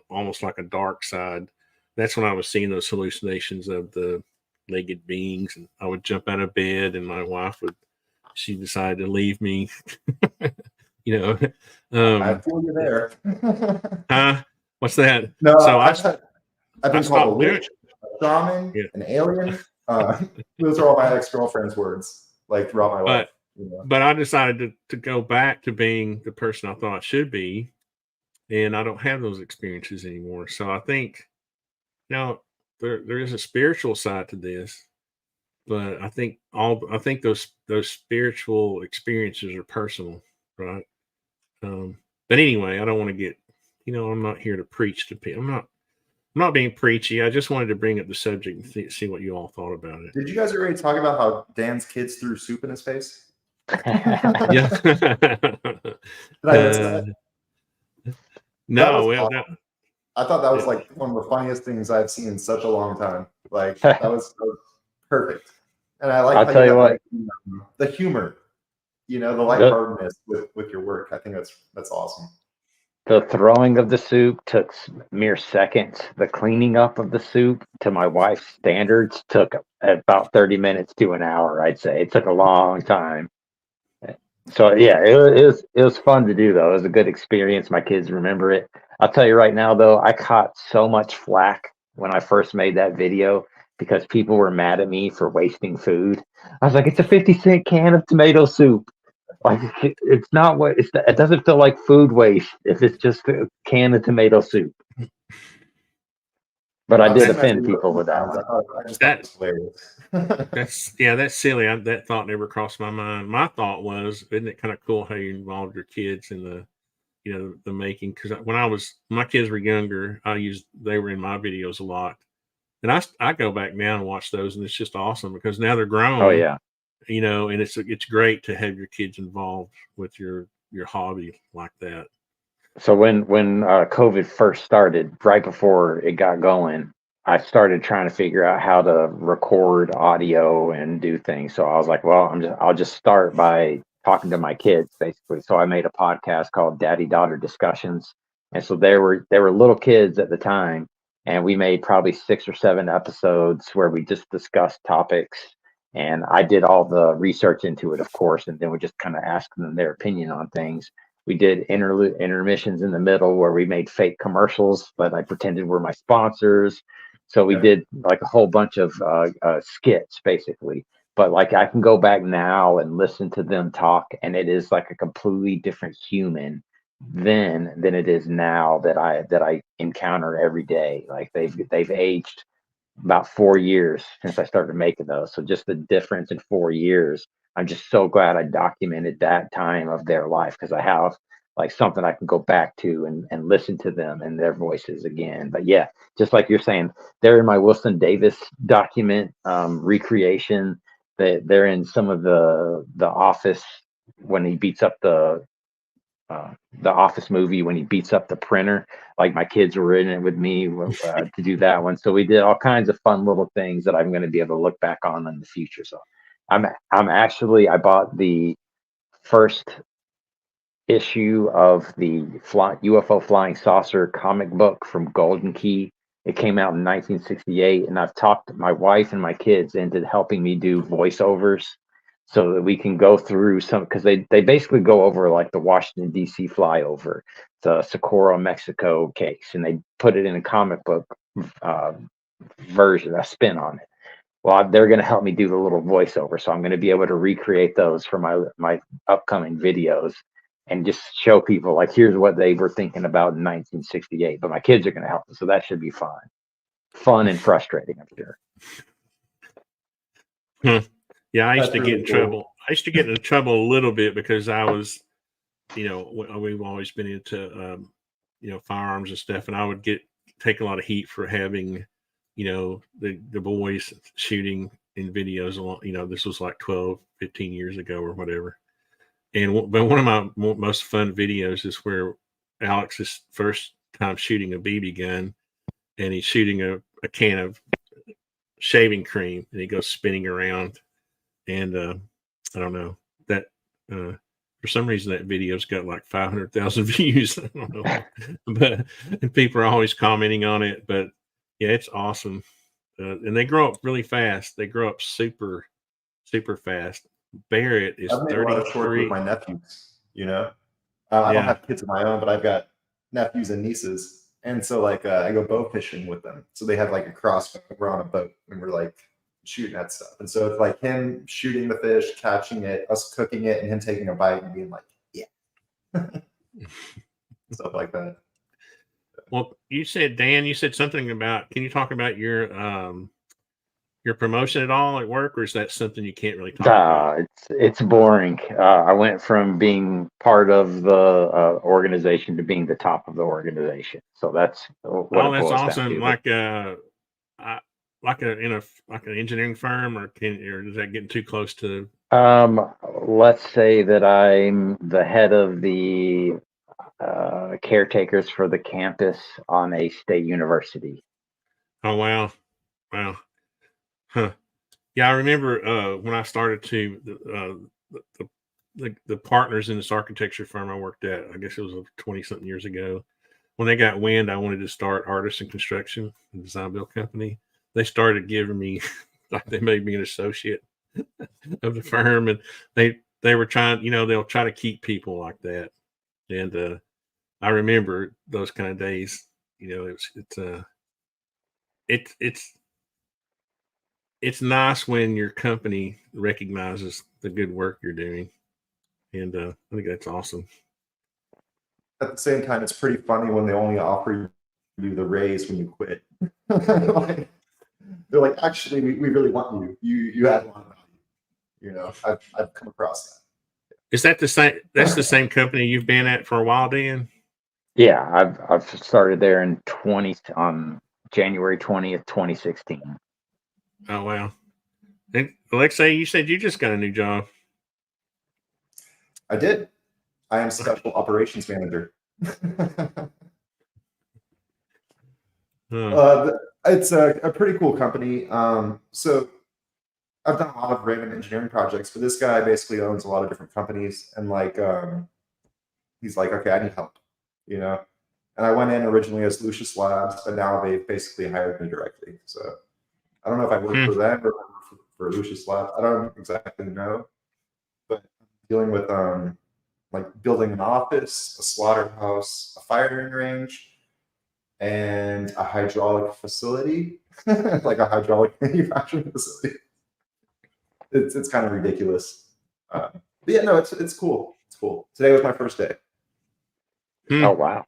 Speaker 2: almost like a dark side. That's when I was seeing those hallucinations of the legged beings, and I would jump out of bed and my wife would, she decided to leave me.
Speaker 4: I feel you there.
Speaker 2: Huh? What's that?
Speaker 4: No,
Speaker 2: So
Speaker 4: I've been called a witch, a shaman,
Speaker 2: Yeah.
Speaker 4: an alien. Those are all my ex-girlfriend's words, like throughout my life.
Speaker 2: But I decided to go back to being the person I thought I should be, and I don't have those experiences anymore. So I think, there is a spiritual side to this, but I think those spiritual experiences are personal, right? But anyway, I don't want to get, I'm not here to preach to people. I'm not being preachy. I just wanted to bring up the subject and see what you all thought about it.
Speaker 4: Did you guys already talk about how Dan's kids threw soup in his face?
Speaker 2: Yeah. No,
Speaker 4: awesome. I thought that was like one of the funniest things I've seen in such a long time. Like that was perfect. And I like
Speaker 3: I'll tell you what,
Speaker 4: the humor, the lightheartedness with your work. I think that's awesome.
Speaker 3: The throwing of the soup took mere seconds. The cleaning up of the soup, to my wife's standards, took about 30 minutes to an hour, I'd say. It took a long time. So yeah, it was fun to do, though. It was a good experience. My kids remember it. I'll tell you right now, though, I caught so much flack when I first made that video because people were mad at me for wasting food. I was like, it's a 50-cent can of tomato soup. Like, it's not what it doesn't feel like food waste if it's just a can of tomato soup. But I did offend people with that.
Speaker 4: I just thought it was hilarious.
Speaker 2: That's silly. That thought never crossed my mind. My thought was, isn't it kind of cool how you involved your kids in the the making? Because when my kids were younger, they were in my videos a lot, and I go back now and watch those, and it's just awesome because now they're grown.
Speaker 3: Oh yeah.
Speaker 2: And it's great to have your kids involved with your hobby like that.
Speaker 3: So when COVID first started, right before it got going, I started trying to figure out how to record audio and do things. So I was like, well, I'll just start by talking to my kids basically. So I made a podcast called Daddy Daughter Discussions. And so they were little kids at the time, and we made probably 6 or 7 episodes where we just discussed topics, and I did all the research into it, of course, and then we just kind of asked them their opinion on things. We did intermissions in the middle where we made fake commercials, but I pretended we're my sponsors. So we
Speaker 4: Yeah.
Speaker 3: did like a whole bunch of skits basically. But like I can go back now and listen to them talk, and it is like a completely different human then than it is now that I encounter every day. Like they've aged about 4 years since I started making those. So just the difference in 4 years, I'm just so glad I documented that time of their life because I have like something I can go back to and listen to them and their voices again. But yeah, just like you're saying, they're in my Wilson Davis document recreation. They're in some of the Office when he beats up the Office movie when he beats up the printer. Like my kids were in it with me to do that one. So we did all kinds of fun little things that I'm going to be able to look back on in the future. So I'm actually I bought the first issue of the UFO flying saucer comic book from Golden Key. It came out in 1968, and I've talked my wife and my kids into helping me do voiceovers so that we can go through some because they basically go over like the Washington D.C. flyover, the Socorro, Mexico case, and they put it in a comic book uh, version, a spin on it. Well, they're going to help me do the little voiceover, so I'm going to be able to recreate those for my upcoming videos and just show people like here's what they were thinking about in 1968. But my kids are going to help us, so that should be fun and frustrating, I'm sure.
Speaker 2: Yeah, I used
Speaker 4: That's
Speaker 2: to
Speaker 4: really
Speaker 2: get in
Speaker 4: cool.
Speaker 2: trouble. I used to get into trouble a little bit because I was, we've always been into, firearms and stuff, and I would take a lot of heat for having, the boys shooting in videos. This was like 12, 15 years ago or whatever. But one of my most fun videos is where Alex is first time shooting a BB gun, and he's shooting a can of shaving cream, and he goes spinning around. And I don't know that for some reason that video's got like 500,000 views. I don't know, but and people are always commenting on it. But yeah, it's awesome, and they grow up really fast. They grow up super, super fast. Barrett is
Speaker 4: I've made a lot of shorts with
Speaker 2: 33.
Speaker 4: my nephews. I don't
Speaker 2: Yeah.
Speaker 4: have kids of my own, but I've got nephews and nieces, and so like I go bow fishing with them. So they have like a crossbow. We're on a boat and we're like shooting at stuff, and so it's like him shooting the fish, catching it, us cooking it, and him taking a bite and being like, yeah, stuff like that.
Speaker 2: Well, you said something about. Can you talk about your promotion at all at work, or is that something you can't really talk about?
Speaker 3: It's boring. I went from being part of the organization to being the top of the organization. So that's what
Speaker 2: Oh,
Speaker 3: it
Speaker 2: that's
Speaker 3: boils down
Speaker 2: awesome.
Speaker 3: to. But
Speaker 2: Like an engineering firm, or is that getting too close to?
Speaker 3: let's say that I'm the head of the caretakers for the campus on a state university.
Speaker 2: Oh wow, wow, huh? Yeah, I remember when I started the partners in this architecture firm I worked at. I guess it was 20-something years ago. When they got wind I wanted to start Artisan Construction, a design build company, they started giving me like they made me an associate of the firm, and they were trying, they'll try to keep people like that. And I remember those kind of days. It's nice when your company recognizes the good work you're doing, and I think that's awesome.
Speaker 4: At the same time, it's pretty funny when they only offer you the raise when you quit. Like, they're like, actually, we really want you. You add a lot of value. I've come across that.
Speaker 2: Is that the same? That's the same company you've been at for a while, Dan?
Speaker 3: Yeah, I've started there on January 20th, 2016.
Speaker 2: Oh wow! And Alexei, you said you just got a new job.
Speaker 4: I did. I am special operations manager. It's a pretty cool company. So I've done a lot of random engineering projects, but this guy basically owns a lot of different companies, and like he's like, okay, I need help, you know. And I went in originally as Lucius Labs, but now they've basically hired me directly. So I don't know if I work for them or if I work for Lucius Labs. I don't exactly know, but dealing with like building an office, a slaughterhouse, a firing range, and a hydraulic facility, like a hydraulic manufacturing facility. It's kind of ridiculous. But yeah, no, it's cool. It's cool. Today was my first day.
Speaker 3: Oh wow!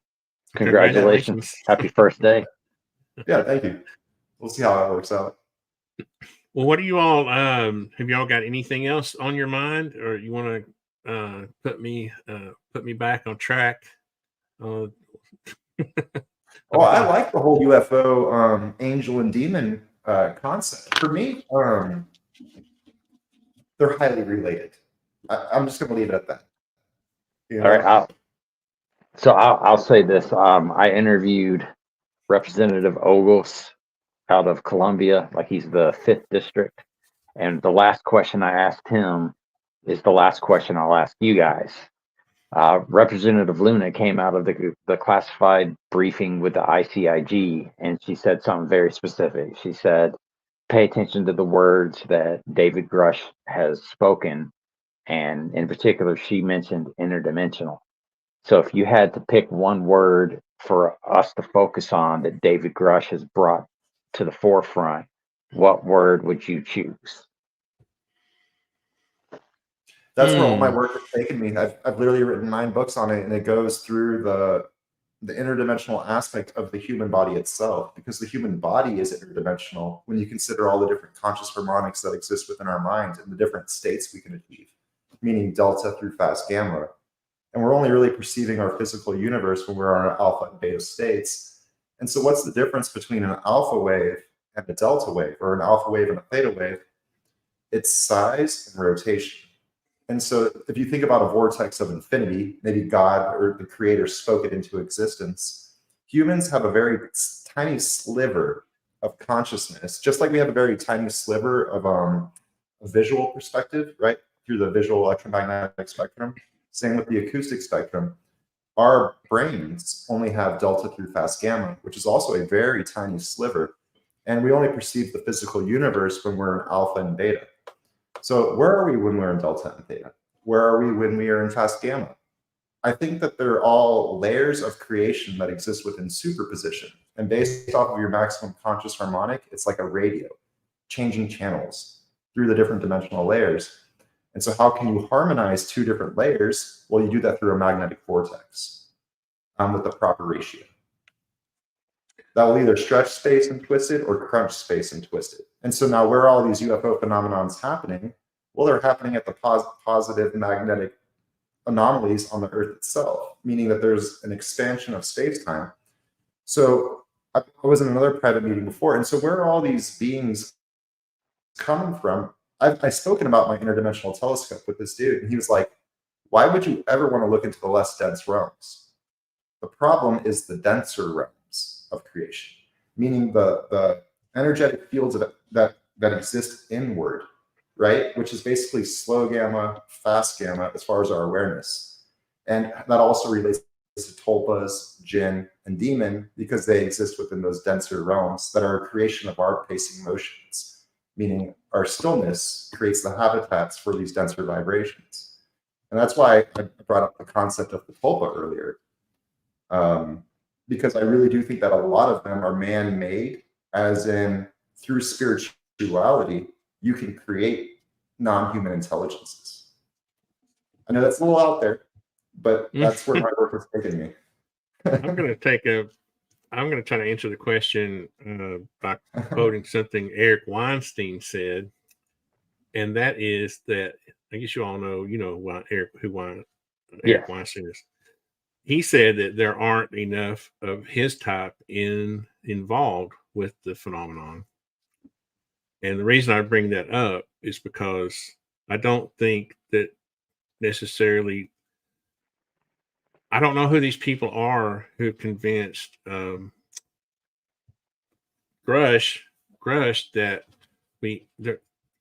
Speaker 3: Congratulations! Happy first day.
Speaker 4: Yeah, thank you. We'll see how that works out.
Speaker 2: Well, what do you all have you all got anything else on your mind, or you want to put me back on track?
Speaker 4: Well, I like the whole UFO angel and demon concept. For me, they're highly related. I'm just going to leave it at that. You know?
Speaker 3: All right. I'll say this. I interviewed Representative Ogles out of Columbia, like he's the 5th district. And the last question I asked him is the last question I'll ask you guys. Representative Luna came out of the classified briefing with the ICIG, and she said something very specific. She said, pay attention to the words that David Grush has spoken. And in particular, she mentioned interdimensional. So if you had to pick one word for us to focus on that David Grush has brought to the forefront, what word would you choose?
Speaker 4: That's where all my work has taken me. I've literally written 9 books on it, and it goes through the interdimensional aspect of the human body itself, because the human body is interdimensional when you consider all the different conscious harmonics that exist within our mind and the different states we can achieve, meaning delta through fast gamma. And we're only really perceiving our physical universe when we're on alpha and beta states. And so what's the difference between an alpha wave and a delta wave, or an alpha wave and a theta wave? It's size and rotation. And so if you think about a vortex of infinity, maybe God or the creator spoke it into existence. Humans have a very tiny sliver of consciousness, just like we have a very tiny sliver of a visual perspective, right? Through the visual electromagnetic spectrum. Same with the acoustic spectrum. Our brains only have delta through fast gamma, which is also a very tiny sliver. And we only perceive the physical universe when we're in alpha and beta. So where are we when we're in delta and theta? Where are we when we are in fast gamma? I think that they're all layers of creation that exist within superposition. And based off of your maximum conscious harmonic, it's like a radio, changing channels through the different dimensional layers. And so how can you harmonize 2 different layers? Well, you do that through a magnetic vortex with the proper ratio. That will either stretch space and twist it or crunch space and twist it. And so now where are all these UFO phenomenons happening? Well, they're happening at the positive magnetic anomalies on the Earth itself, meaning that there's an expansion of space-time. So I was in another private meeting before, and so where are all these beings coming from? I've spoken about my interdimensional telescope with this dude, and he was like, why would you ever want to look into the less dense realms? The problem is the denser realms of creation, meaning the energetic fields that exist inward, right? Which is basically slow gamma, fast gamma, as far as our awareness. And that also relates to tulpas, jinn, and demon, because they exist within those denser realms that are a creation of our pacing motions, meaning our stillness creates the habitats for these denser vibrations. And that's why I brought up the concept of the tulpa earlier. Because I really do think that a lot of them are man-made, as in through spirituality, you can create non-human intelligences. I know that's a little out there, but that's where my work has taken me.
Speaker 2: I'm going to try to answer the question by quoting something Eric Weinstein said, and that is that, I guess you all know, Eric Weinstein is. He said that there aren't enough of his type involved with the phenomenon. And the reason I bring that up is because I don't think that necessarily, I don't know who these people are who convinced Grush that the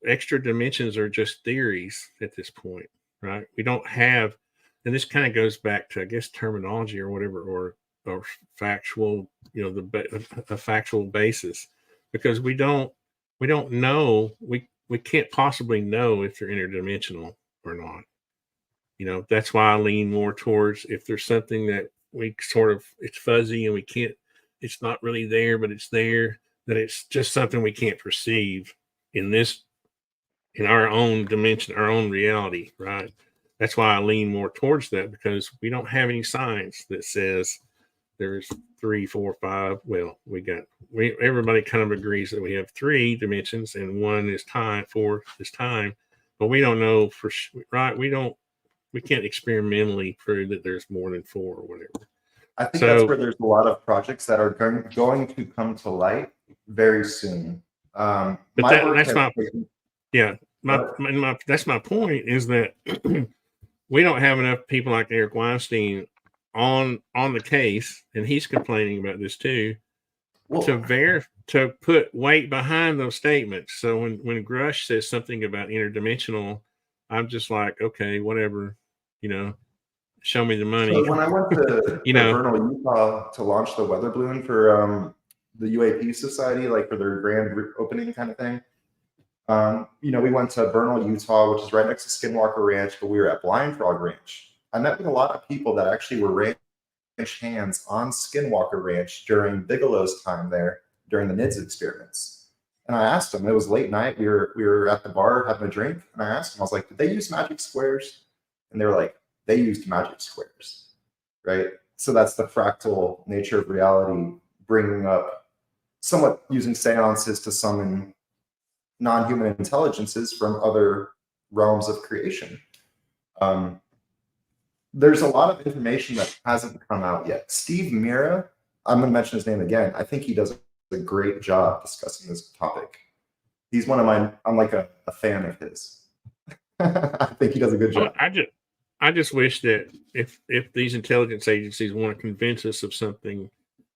Speaker 2: extra dimensions are just theories at this point, right? We don't have, and this kind of goes back to, I guess, terminology or whatever, or factual, a factual basis, because we don't know, we can't possibly know if they're interdimensional or not. That's why I lean more towards, if there's something that we sort of, it's fuzzy and it's not really there, but it's there, that it's just something we can't perceive in our own dimension, our own reality, right? That's why I lean more towards that, because we don't have any science that says there's 3, 4, 5. Well, everybody kind of agrees that we have 3 dimensions and 1 is time, 4 is time, but we don't know for sure, right? We can't experimentally prove that there's more than 4 or whatever.
Speaker 4: I think that's where there's a lot of projects that are going to come to light very soon.
Speaker 2: But that's my point, is that we don't have enough people like Eric Weinstein on the case, and he's complaining about this too, to put weight behind those statements. So when Grush says something about interdimensional, I'm just like, okay, whatever, show me the money.
Speaker 4: So when I went to Vernal, Utah to launch the weather balloon for the UAP Society, like for their grand opening kind of thing, we went to Vernal, Utah, which is right next to Skinwalker Ranch, but we were at Blind Frog Ranch. I met with a lot of people that actually were ranch hands on Skinwalker Ranch during Bigelow's time there, during the NIDS experiments. And I asked them, it was late night, we were at the bar having a drink, and I asked them, I was like, did they use magic squares? And they were like, they used magic squares, right? So that's the fractal nature of reality, bringing up, somewhat using seances to summon non-human intelligences from other realms of creation. There's a lot of information that hasn't come out yet. Steve Mira, I'm going to mention his name again. I think he does a great job discussing this topic. He's one of mine. I'm like a fan of his. I think he does a good job.
Speaker 2: I just wish that if these intelligence agencies want to convince us of something,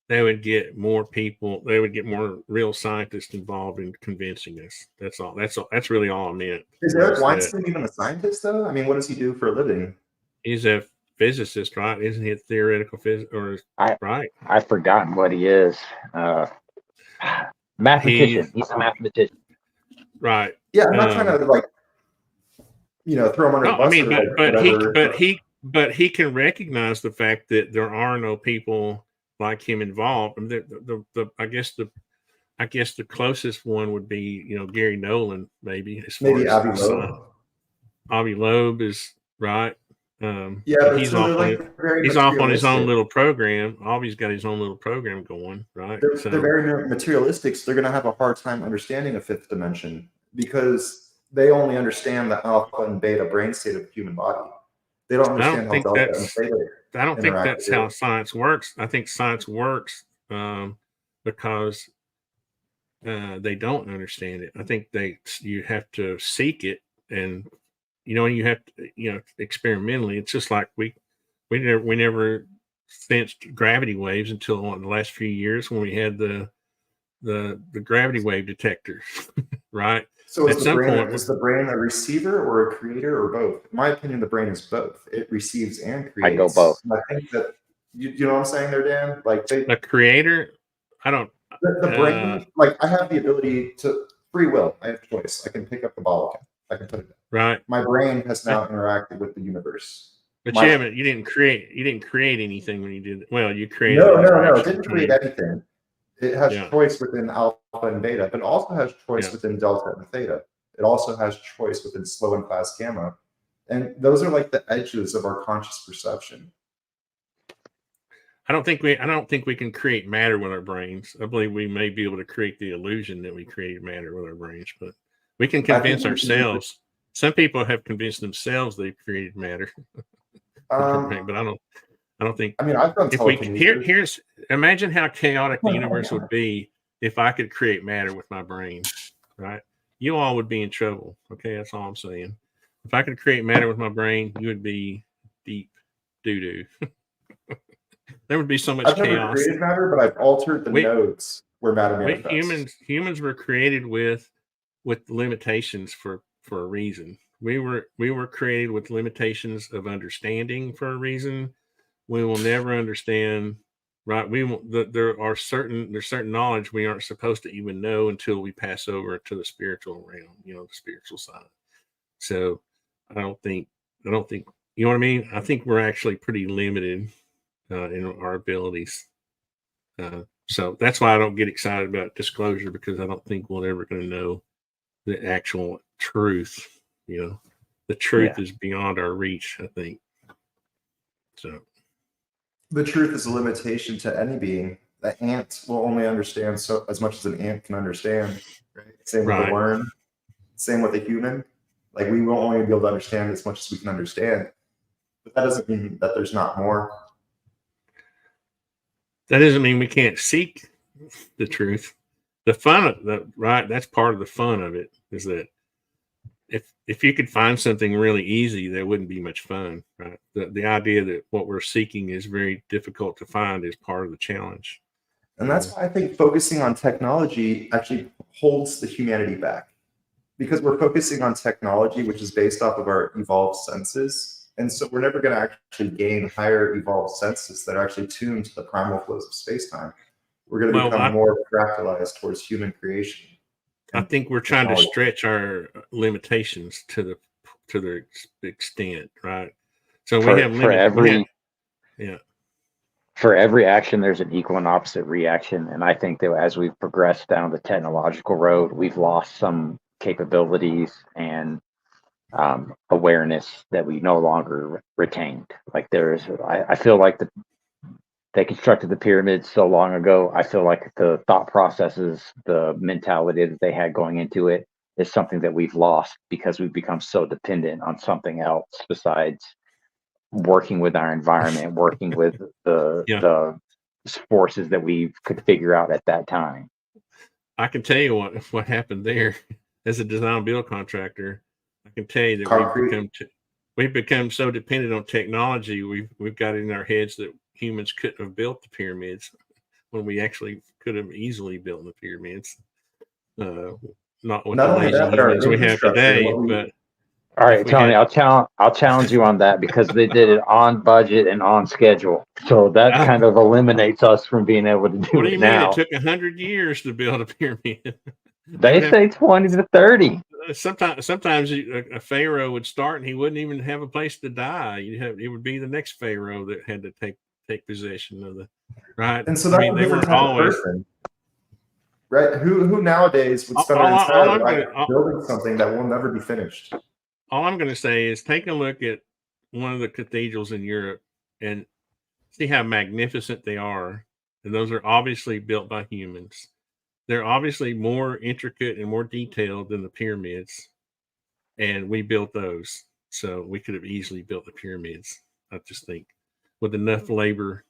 Speaker 2: they would get more people. They would get more real scientists involved in convincing us. That's all. That's really all I meant.
Speaker 4: Is Eric Weinstein even a scientist, though? I mean, what does he do for a living?
Speaker 2: He's a physicist, right? Isn't he a theoretical physicist? Right?
Speaker 3: I've forgotten what he is. Mathematician. He's a mathematician.
Speaker 2: Right.
Speaker 4: Yeah, I'm not trying to throw him under the bus.
Speaker 2: I mean, but he can recognize the fact that there are no people like him involved. And I guess the closest one would be Gary Nolan, maybe.
Speaker 4: Maybe Avi Loeb.
Speaker 2: Avi Loeb is right.
Speaker 4: But
Speaker 2: he's off on his own little program. Avi's got his own little program going, right?
Speaker 4: They're very materialistic, so they're going to have a hard time understanding a fifth dimension because they only understand the alpha and beta brain state of the human body. They don't understand how delta and theta.
Speaker 2: I don't think that's how science works. I think science works because they don't understand it. I think you have to seek it, and you have to, experimentally. It's just like we never sensed gravity waves until the last few years when we had the gravity wave detector, right?
Speaker 4: So is the brain a receiver or a creator or both? In my opinion, the brain is both. It receives and creates.
Speaker 3: I go both.
Speaker 4: And I think that you know what I'm saying there, Dan? Like
Speaker 2: a creator. I don't.
Speaker 4: The brain, like I have the ability to free will. I have choice. I can pick up the bottle cap. I can put it down.
Speaker 2: Right.
Speaker 4: My brain has now interacted with the universe.
Speaker 2: But you didn't create anything when you did it. Well, you created.
Speaker 4: No. It didn't create anything. It has choice within alpha and beta, but it also has choice within delta and theta. It also has choice within slow and fast gamma. And those are like the edges of our conscious perception.
Speaker 2: I don't think we can create matter with our brains. I believe we may be able to create the illusion that we create matter with our brains, but we can convince ourselves. Some people have convinced themselves they've created matter. But I don't think.
Speaker 4: I mean, I've done
Speaker 2: here's imagine how chaotic the universe would be if I could create matter with my brain, right? You all would be in trouble. Okay, that's all I'm saying. If I could create matter with my brain, you would be deep doo-doo. There would be so much chaos.
Speaker 4: I've never created matter, but I've altered the nodes where matter manifests.
Speaker 2: Humans were created with limitations for a reason. We were created with limitations of understanding for a reason. We will never understand, right? There's certain knowledge we aren't supposed to even know until we pass over to the spiritual realm, the spiritual side. So I don't think, you know what I mean? I think we're actually pretty limited in our abilities. So that's why I don't get excited about disclosure, because I don't think we're ever going to know the actual truth. The truth is beyond our reach, I think. So
Speaker 4: the truth is a limitation to any being. The ant will only understand so as much as an ant can understand. Right? Same with a worm. Same with a human. Like, we will only be able to understand as much as we can understand. But that doesn't mean that there's not more.
Speaker 2: That doesn't mean we can't seek the truth. The fun of that, right? That's part of the fun of it, is that if you could find something really easy, there wouldn't be much fun, right? The idea that what we're seeking is very difficult to find is part of the challenge.
Speaker 4: And that's why I think focusing on technology actually holds the humanity back, because we're focusing on technology, which is based off of our evolved senses. And so we're never going to actually gain higher evolved senses that are actually tuned to the primal flows of space-time. We're going to become more fractalized towards human creation.
Speaker 2: I think we're trying to stretch our limitations to the extent, right? So we have limits.
Speaker 3: For every action, there's an equal and opposite reaction. And I think that as we've progressed down the technological road, we've lost some capabilities and awareness that we no longer retained. Like I feel like they constructed the pyramids so long ago. I feel like the thought processes, the mentality that they had going into it is something that we've lost because we've become so dependent on something else besides working with our environment, working with the forces that we could figure out at that time.
Speaker 2: I can tell you what happened there. As a design build contractor, I can tell you that we've become so dependent on technology. We've got it in our heads that humans couldn't have built the pyramids when we actually could have easily built the pyramids. Not with the lazy humans we have today, but
Speaker 3: all right, Tony, I'll challenge you on that, because they did it on budget and on schedule. So that kind of eliminates us from being able to do it now.
Speaker 2: What do you mean? It took 100 years to build a pyramid.
Speaker 3: They say 20 to 30.
Speaker 2: Sometimes a pharaoh would start and he wouldn't even have a place to die. It would be the next pharaoh that had to take possession of the right.
Speaker 4: And so that they weren't always right. Who nowadays would spend their entire life building something that will never be finished?
Speaker 2: All I'm going to say is take a look at one of the cathedrals in Europe and see how magnificent they are. And those are obviously built by humans. They're obviously more intricate and more detailed than the pyramids. And we built those. So we could have easily built the pyramids, I just think, with enough labor.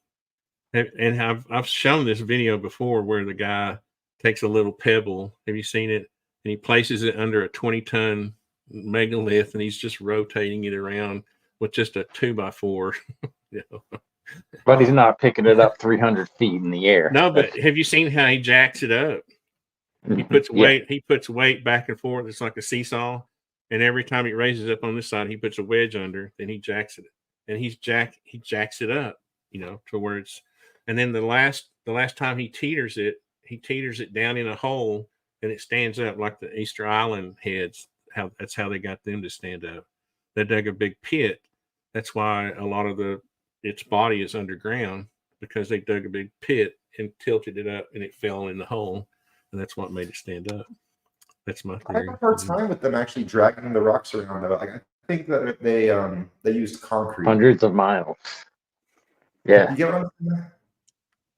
Speaker 2: And I've shown this video before where the guy takes a little pebble. Have you seen it? And he places it under a 20-ton megalith, and he's just rotating it around with just a 2x4.
Speaker 3: But he's not picking it up 300 feet in the air.
Speaker 2: No, but have you seen how he jacks it up? He puts weight. He puts weight back and forth. It's like a seesaw, and every time he raises up on this side, he puts a wedge under. Then he jacks it, and he jacks it up, to where it's. And then the last time he teeters it down in a hole, and it stands up like the Easter Island heads. That's how they got them to stand up. They dug a big pit. That's why a lot of its body is underground, because they dug a big pit and tilted it up, and it fell in the hole, and that's what made it stand up. That's my theory.
Speaker 4: I have a hard time with them actually dragging the rocks around, though. I think that they used concrete.
Speaker 3: Hundreds of miles. Yeah.
Speaker 4: You get what I'm saying?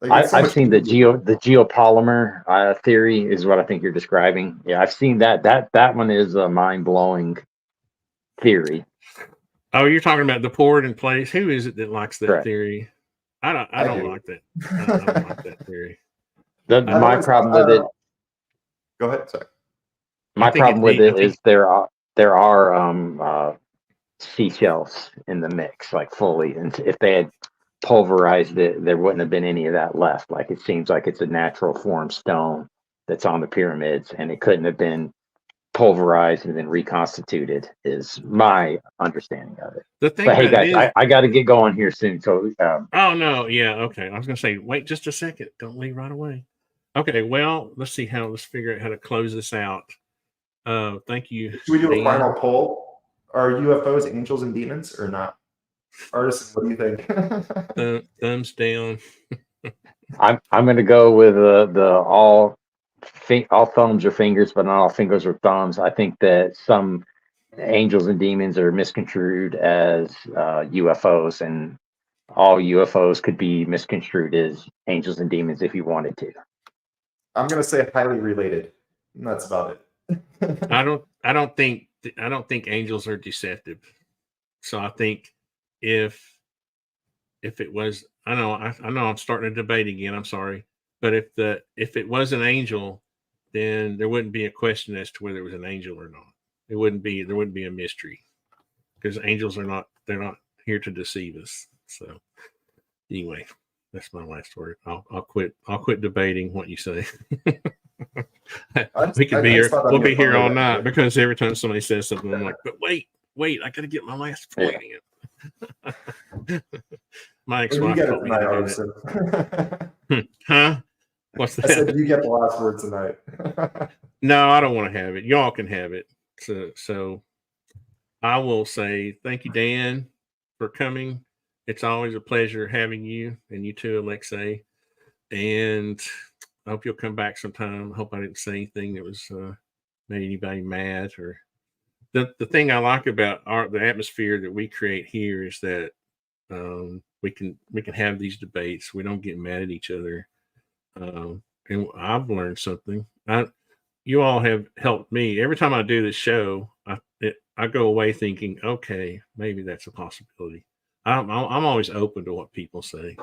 Speaker 3: I've seen the geopolymer theory is what I think you're describing. Yeah, I've seen that. That one is a mind-blowing theory.
Speaker 2: Oh, you're talking about the poured in place. Who is it that likes that theory? I don't like that. I don't like that theory.
Speaker 3: My problem with it.
Speaker 4: Go ahead. Sorry.
Speaker 3: My problem with it is there are seashells in the mix, like fully. And if they had pulverized it, there wouldn't have been any of that left. Like it seems like it's a natural form stone that's on the pyramids, and it couldn't have been pulverized and then reconstituted. Is my understanding of it.
Speaker 2: The thing
Speaker 3: But hey,
Speaker 2: about it
Speaker 3: guys,
Speaker 2: is,
Speaker 3: I got to get going here soon. So
Speaker 2: oh no, yeah, okay. I was gonna say, wait just a second. Don't leave right away. Okay, well, let's figure out how to close this out. Thank you.
Speaker 4: Should we do
Speaker 2: Dan.
Speaker 4: a final poll? Are UFOs angels and demons or not? Artisan, what do you think?
Speaker 2: Thumbs down.
Speaker 3: I'm going to go with the all thumbs are fingers, but not all fingers are thumbs. I think that some angels and demons are misconstrued as UFOs, and all UFOs could be misconstrued as angels and demons if you wanted to.
Speaker 4: I'm gonna say highly related. And that's about it.
Speaker 2: I don't think angels are deceptive. So I think if it was, I know I'm starting a debate again. I'm sorry, but if it was an angel, then there wouldn't be a question as to whether it was an angel or not. There wouldn't be a mystery, because angels they're not here to deceive us. So anyway, that's my last word. I'll quit debating what you say. We'll be here all night, because every time somebody says something, I'm like, but wait, I gotta get my last point in. My ex-wife told me to do that. Huh? What's that?
Speaker 4: I said you get the last word tonight.
Speaker 2: No, I don't want to have it. Y'all can have it. So I will say thank you, Dan, for coming. It's always a pleasure having you, and you too, Alexei. And I hope you'll come back sometime. I hope I didn't say anything that was made anybody mad. Or the thing I like about the atmosphere that we create here is that we can have these debates. We don't get mad at each other. And I've learned something. You all have helped me. Every time I do this show, I go away thinking, okay, maybe that's a possibility. I'm always open to what people say.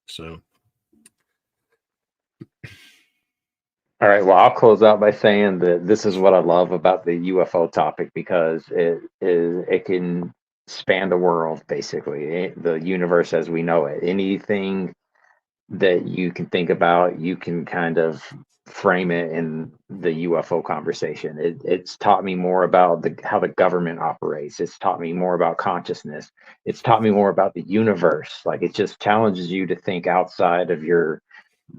Speaker 2: So.
Speaker 3: All right. Well, I'll close out by saying that this is what I love about the UFO topic, because it can span the world, basically, the universe as we know it. Anything that you can think about, you can kind of frame it in the UFO conversation. It's taught me more about how the government operates. It's taught me more about consciousness. It's taught me more about the universe. Like, it just challenges you to think outside of your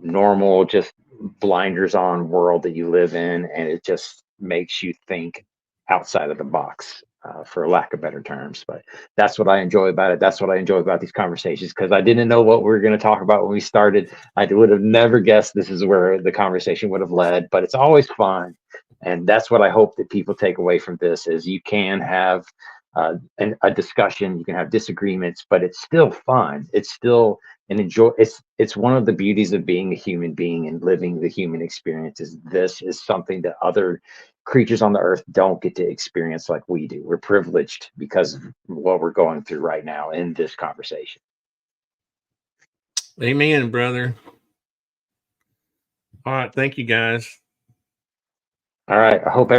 Speaker 3: normal, just blinders on world that you live in, and it just makes you think outside of the box, for lack of better terms. But that's what I enjoy about it. That's what I enjoy about these conversations, because I didn't know what we were going to talk about when we started. I would have never guessed this is where the conversation would have led, but it's always fun. And that's what I hope that people take away from this, is you can have a discussion, you can have disagreements, but it's still fun. It's still an enjoy. It's one of the beauties of being a human being and living the human experience. Is this is something that other creatures on the earth don't get to experience like we do. We're privileged because of what we're going through right now in this conversation.
Speaker 2: Amen, brother. All right. Thank you, guys.
Speaker 3: All right. I hope